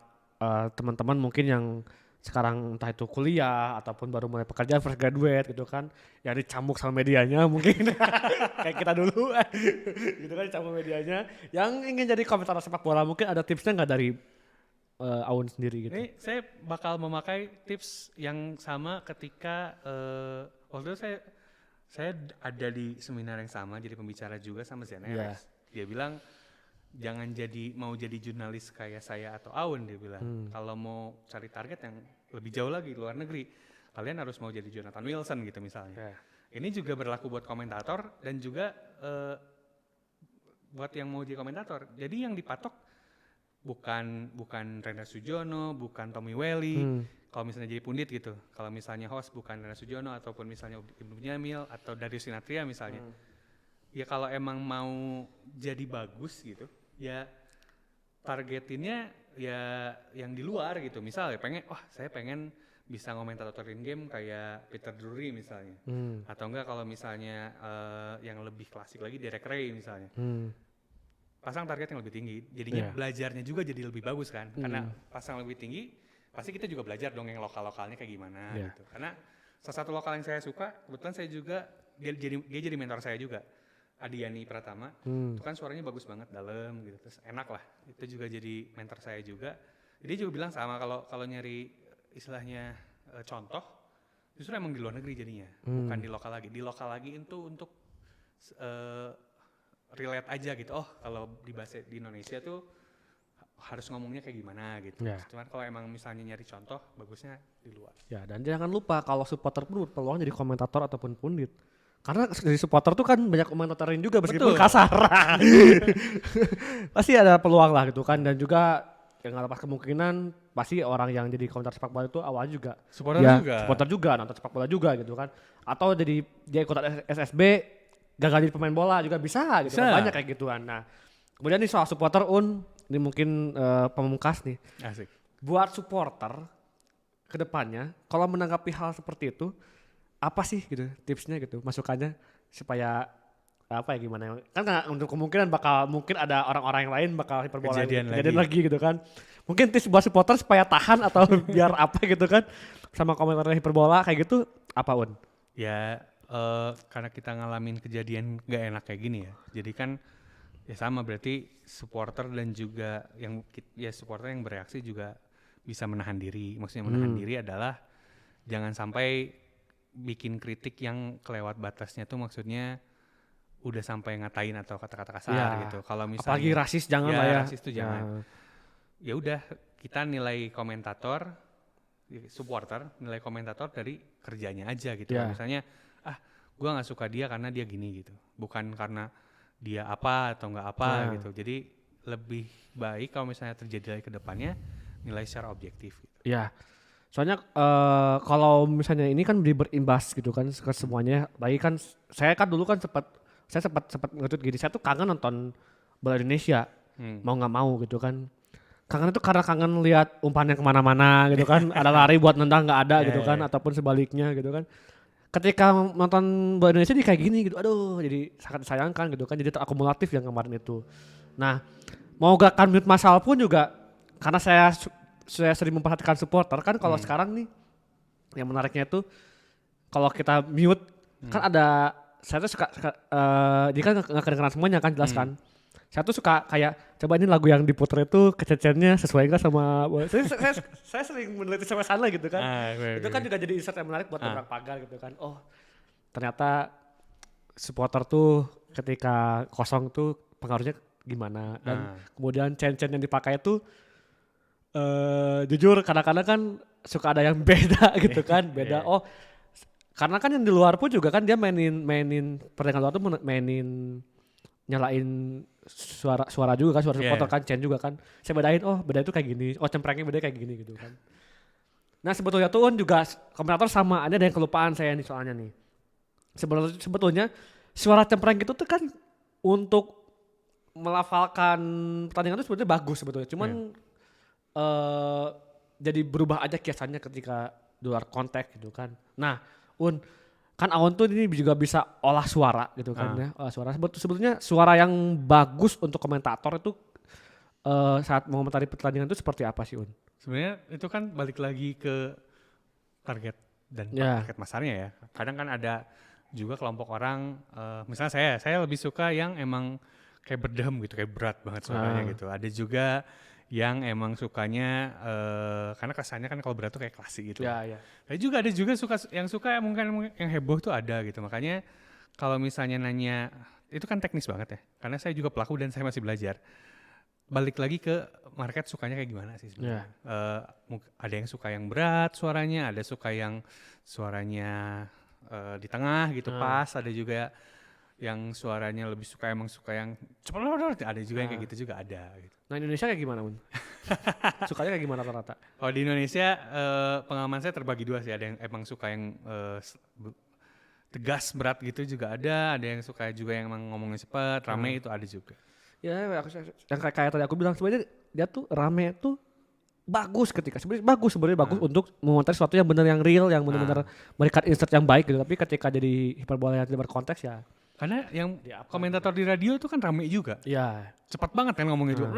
teman-teman mungkin yang sekarang entah itu kuliah ataupun baru mulai pekerjaan fresh graduate gitu kan, yang dicambuk sama medianya mungkin kayak kita dulu gitu kan, dicambuk medianya yang ingin jadi komentator sepak bola, mungkin ada tipsnya nggak dari Aun sendiri gitu? Ini saya bakal memakai tips yang sama ketika waktu itu saya ada di seminar yang sama jadi pembicara juga sama Zen Iya. Eres. Dia bilang jangan mau jadi jurnalis kayak saya atau Aun, dia bilang. Kalau mau cari target yang lebih jauh lagi luar negeri, kalian harus mau jadi Jonathan Wilson gitu misalnya. Ini juga berlaku buat komentator dan juga buat yang mau jadi komentator. Jadi yang dipatok bukan Rendra Sujono, bukan Tommy Welly. Kalau misalnya jadi pundit gitu, kalau misalnya host bukan Rendra Sujono ataupun misalnya Ibnu Jamil atau Darius Sinathrya misalnya. Ya kalau emang mau jadi bagus gitu, ya targetinnya ya yang di luar gitu. Misal ya saya pengen bisa ngomentatorin game kayak Peter Drury misalnya. Atau enggak kalau misalnya yang lebih klasik lagi Derek Ray misalnya. Pasang target yang lebih tinggi, jadinya belajarnya juga jadi lebih bagus kan. Karena pasang lebih tinggi, pasti kita juga belajar dong yang lokal-lokalnya kayak gimana gitu. Karena salah satu lokal yang saya suka, kebetulan saya juga dia jadi mentor saya juga. Adiani Pratama, itu kan suaranya bagus banget dalam gitu, terus enak lah, itu juga jadi mentor saya juga. Jadi dia juga bilang sama kalau nyari istilahnya contoh, justru emang di luar negeri jadinya, bukan di lokal lagi. Di lokal lagi itu untuk relate aja gitu. Oh kalau di bahasa di Indonesia tuh harus ngomongnya kayak gimana gitu. Cuman kalau emang misalnya nyari contoh, bagusnya di luar. Ya dan jangan lupa kalau supporter pun berpeluang jadi komentator ataupun pundit. Karena dari supporter tuh kan banyak komentatorin juga meskipun kasar. Pasti ada peluang lah gitu kan, dan juga yang nggak lepas kemungkinan pasti orang yang jadi komentator sepak bola itu awalnya juga supporter juga nonton sepak bola juga gitu kan, atau jadi dia ikut SSB gagal jadi pemain bola juga bisa gitu kan, banyak kayak gituan. Nah kemudian nih soal supporter ini mungkin pemungkas nih. Asik. Buat supporter kedepannya kalau menanggapi hal seperti itu apa sih gitu tipsnya gitu, masukannya supaya apa ya gimana kan, untuk kemungkinan mungkin ada orang-orang yang lain bakal hiperbola Kejadian lagi gitu kan, mungkin tips buat supporter supaya tahan atau biar apa gitu kan sama komentar hiperbola kayak gitu apa Ya karena kita ngalamin kejadian gak enak kayak gini ya, jadi kan ya sama berarti supporter dan juga supporter yang bereaksi juga bisa menahan diri. Maksudnya menahan diri adalah jangan sampai bikin kritik yang kelewat batasnya tuh, maksudnya udah sampai ngatain atau kata-kata kasar gitu. Kalau misalnya apalagi rasis jangan lah ya. Rasis tuh jangan. Ya udah, kita nilai supporter nilai komentator dari kerjanya aja gitu. Misalnya gua nggak suka dia karena dia gini gitu, bukan karena dia apa atau nggak apa gitu. Jadi lebih baik kalau misalnya terjadi lagi ke depannya nilai secara objektif gitu. Ya. Soalnya kalau misalnya ini kan berimbas gitu kan ke semuanya. Lagi kan saya kan dulu kan sempat ngetweet gini, saya tuh kangen nonton bola Indonesia. Mau nggak mau gitu kan. Kangen itu karena kangen lihat umpan yang kemana-mana gitu kan. Ada lari buat nendang nggak ada gitu kan, ataupun sebaliknya gitu kan. Ketika nonton bola Indonesia kayak gini gitu, aduh jadi sangat disayangkan gitu kan, jadi terakumulatif yang kemarin itu. Nah mau gerakan mute massal pun juga karena saya sering memperhatikan supporter kan, kalau sekarang nih yang menariknya itu kalau kita mute kan ada, saya tuh suka dia kan nggak kedengeran semuanya kan, jelas kan. Saya tuh suka kayak coba ini lagu yang diputer itu kececerannya sesuai nggak sama saya sering meneliti sampai sana gitu kan. Itu kan juga jadi insight yang menarik buat orang pagar gitu kan. Oh ternyata supporter tuh ketika kosong tuh pengaruhnya gimana. Dan kemudian chain-chain yang dipakai itu jujur kadang-kadang kan suka ada yang beda gitu kan, beda. Oh, karena kan yang di luar pun juga kan dia mainin pertandingan luar tuh mainin nyalain suara juga kan, suara supporter kan, chain juga kan. Saya bedain, oh beda itu kayak gini, oh cemprengnya beda kayak gini gitu kan. Nah sebetulnya tuh juga komentator sama, ada yang kelupaan saya nih soalnya nih. Sebetulnya suara cempreng gitu tuh kan untuk melafalkan pertandingan itu sebetulnya bagus sebetulnya. Cuman jadi berubah aja kiasannya ketika di luar konteks gitu kan. Nah, kan Aun tuh ini juga bisa olah suara gitu kan ya. Olah suara. Sebetulnya suara yang bagus untuk komentator itu saat mengomentari pertandingan itu seperti apa sih, Un? Sebenarnya itu kan balik lagi ke target dan target masarnya ya. Kadang kan ada juga kelompok orang, misalnya saya lebih suka yang emang kayak berdem gitu, kayak berat banget suaranya gitu. Ada juga yang emang sukanya karena kesannya kan kalau berat tuh kayak klasik gitu. Tapi juga ada juga yang suka mungkin yang heboh tuh ada gitu. Makanya kalau misalnya nanya, itu kan teknis banget ya. Karena saya juga pelaku dan saya masih belajar. Balik lagi ke market sukanya kayak gimana sih sebenarnya. Ada yang suka yang berat suaranya, ada suka yang suaranya di tengah gitu pas, ada juga yang suaranya lebih suka emang suka yang cepet, ada juga yang kayak gitu juga ada gitu. Nah Indonesia kayak gimana, Un? Sukanya kayak gimana rata-rata? Kalau di Indonesia pengalaman saya terbagi dua sih. Ada yang emang suka yang tegas berat gitu juga ada yang suka juga yang emang ngomongnya cepet, rame itu ada juga. Ya yang kayak tadi aku bilang sebenarnya dia tuh rame tuh bagus sebenarnya bagus untuk mengomentari sesuatu yang benar, yang real, yang benar-benar memberikan insert yang baik gitu. Tapi ketika jadi hiperbola yang tidak berkonteks ya. Karena yang komentator di radio itu kan rame juga. Iya. Cepat banget kan ngomongnya juga.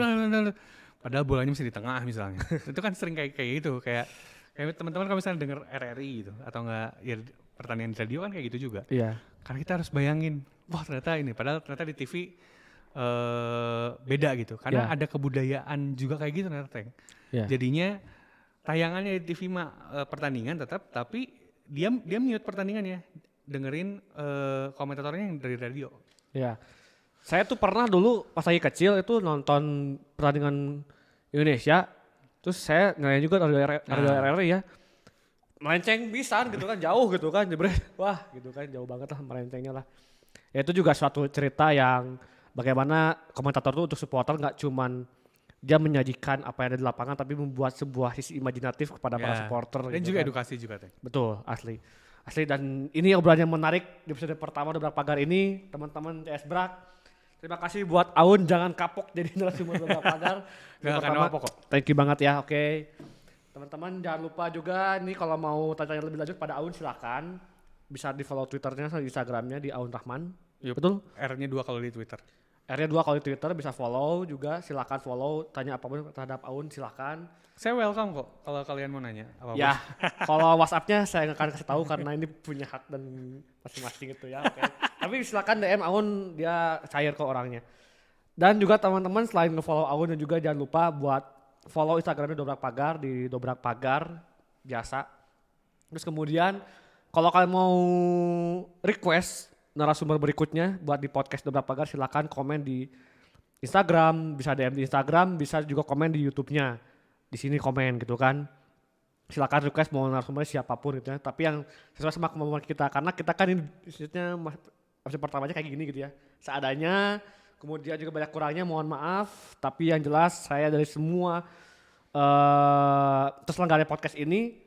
Padahal bolanya masih di tengah misalnya. Itu kan sering kayak gitu. Kayak teman-teman kalau misalnya denger RRI gitu. Atau enggak ya pertandingan di radio kan kayak gitu juga. Iya. Karena kita harus bayangin. Wah ternyata ini. Padahal ternyata di TV beda gitu. Karena ada kebudayaan juga kayak gitu ternyata. Jadinya tayangannya di TV pertandingan tetap. Tapi dia mute pertandingannya. Dengerin komentatornya yang dari radio. Iya. Saya tuh pernah dulu pas lagi kecil itu nonton pertandingan Indonesia, terus saya ngelain juga radio RRI ya. Melenceng pisan gitu kan, jauh gitu kan, wah gitu kan, jauh banget lah melencengnya lah. Ya itu juga suatu cerita yang bagaimana komentator tuh untuk supporter nggak cuman dia menyajikan apa yang ada di lapangan, tapi membuat sebuah sisi imajinatif kepada para supporter. Dan gitu juga kan. edukasi juga Teh. Betul, asli, dan ini obrolan yang menarik di episode pertama Dobrak Pagar ini, teman-teman CS Brak. Terima kasih buat Aun, jangan kapok jadi narasumber Dobrak Pagar. Pertama, kok. Thank you banget ya, oke. Teman-teman jangan lupa juga nih kalau mau tanya lebih lanjut pada Aun silakan. Bisa di follow Twitternya sama Instagramnya di Aun Rahman. Betul? R-nya 2 kalau di Twitter. R-nya 2 kalau di Twitter, bisa follow juga, silakan follow, tanya apapun terhadap Aun silakan. Saya welcome kok kalau kalian mau nanya apa-apa. Ya, kalau WhatsApp-nya saya nggak akan kasih tahu karena ini punya hak dan masing-masing itu ya. Okay. Tapi silakan DM Aun, dia cair kok orangnya. Dan juga teman-teman selain nge-follow Aun dan juga jangan lupa buat follow Instagramnya Dobrak Pagar di Dobrak Pagar biasa. Terus kemudian kalau kalian mau request narasumber berikutnya buat di podcast Dobrak Pagar, silakan komen di Instagram, bisa DM di Instagram, bisa juga komen di YouTube-nya. Di sini komen gitu kan. Silakan request mau narasumber siapapun gitu ya. Tapi yang sesuai sama kemampuan kita, karena kita kan ini maksudnya episode pertamanya kayak gini gitu ya. Seadanya, kemudian juga banyak kurangnya, mohon maaf. Tapi yang jelas saya dari semua terselenggaranya podcast ini,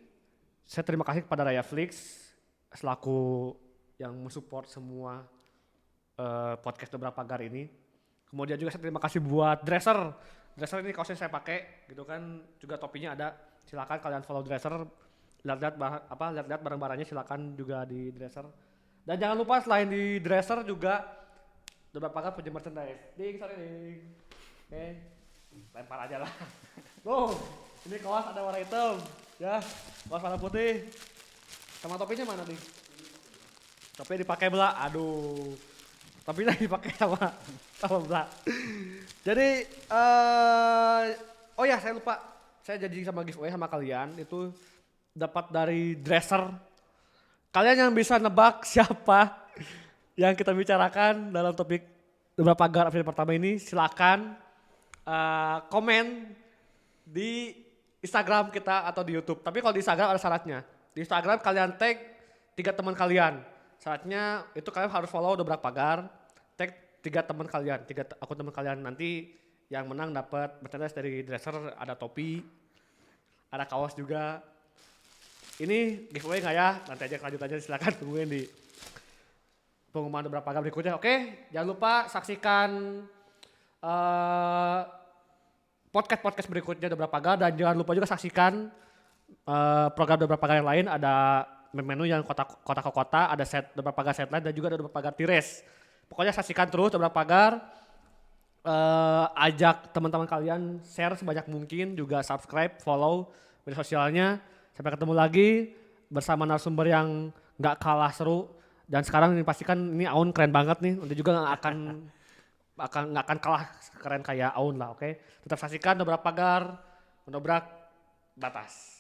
saya terima kasih kepada Raya Flix selaku yang mensupport semua podcast Dobrak Pagar ini. Kemudian juga saya terima kasih buat Dresser ini kaosnya saya pakai gitu kan, juga topinya ada. Silakan kalian follow Dresser, lihat barang-barangnya, silakan juga di Dresser. Dan jangan lupa selain di Dresser juga Dobrak Pagar punya merchandise. Ding. Oke. Lempar aja lah. Loh, ini kaos ada warna hitam ya, kaos warna putih. Sama topinya mana nih? Topinya dipakai Bla. Aduh. Topinya dipakai sama Bla. Jadi oh ya saya lupa, saya jadi sama giveaway sama kalian itu dapat dari Dresser. Kalian yang bisa nebak siapa yang kita bicarakan dalam topik Dobrak Pagar episode pertama ini silakan komen di Instagram kita atau di YouTube. Tapi kalau di Instagram ada syaratnya. Di Instagram kalian tag 3 teman kalian. Syaratnya itu kalian harus follow Dobrak Pagar, tag 3 teman kalian, 3 akun teman kalian. Nanti yang menang dapat merchandise dari Dresser, ada topi, ada kaos juga. Ini giveaway nggak ya? Nanti aja kelanjutannya silakan tungguin di pengumuman Dobrak Pagar berikutnya. Oke, jangan lupa saksikan podcast berikutnya Dobrak Pagar, dan jangan lupa juga saksikan program Dobrak Pagar yang lain. Ada menu yang kota ke kota, ada set Dobrak Pagar Setline, dan juga ada Dobrak Pagar Tires. Pokoknya saksikan terus Dobrak Pagar. Ajak teman-teman kalian share sebanyak mungkin, juga subscribe, follow media sosialnya. Sampai ketemu lagi bersama narasumber yang nggak kalah seru. Dan sekarang ini pastikan ini Aun keren banget nih. Nanti juga nggak akan kalah keren kayak Aun lah, oke? Tetap saksikan Dobrak Pagar, mendobrak batas.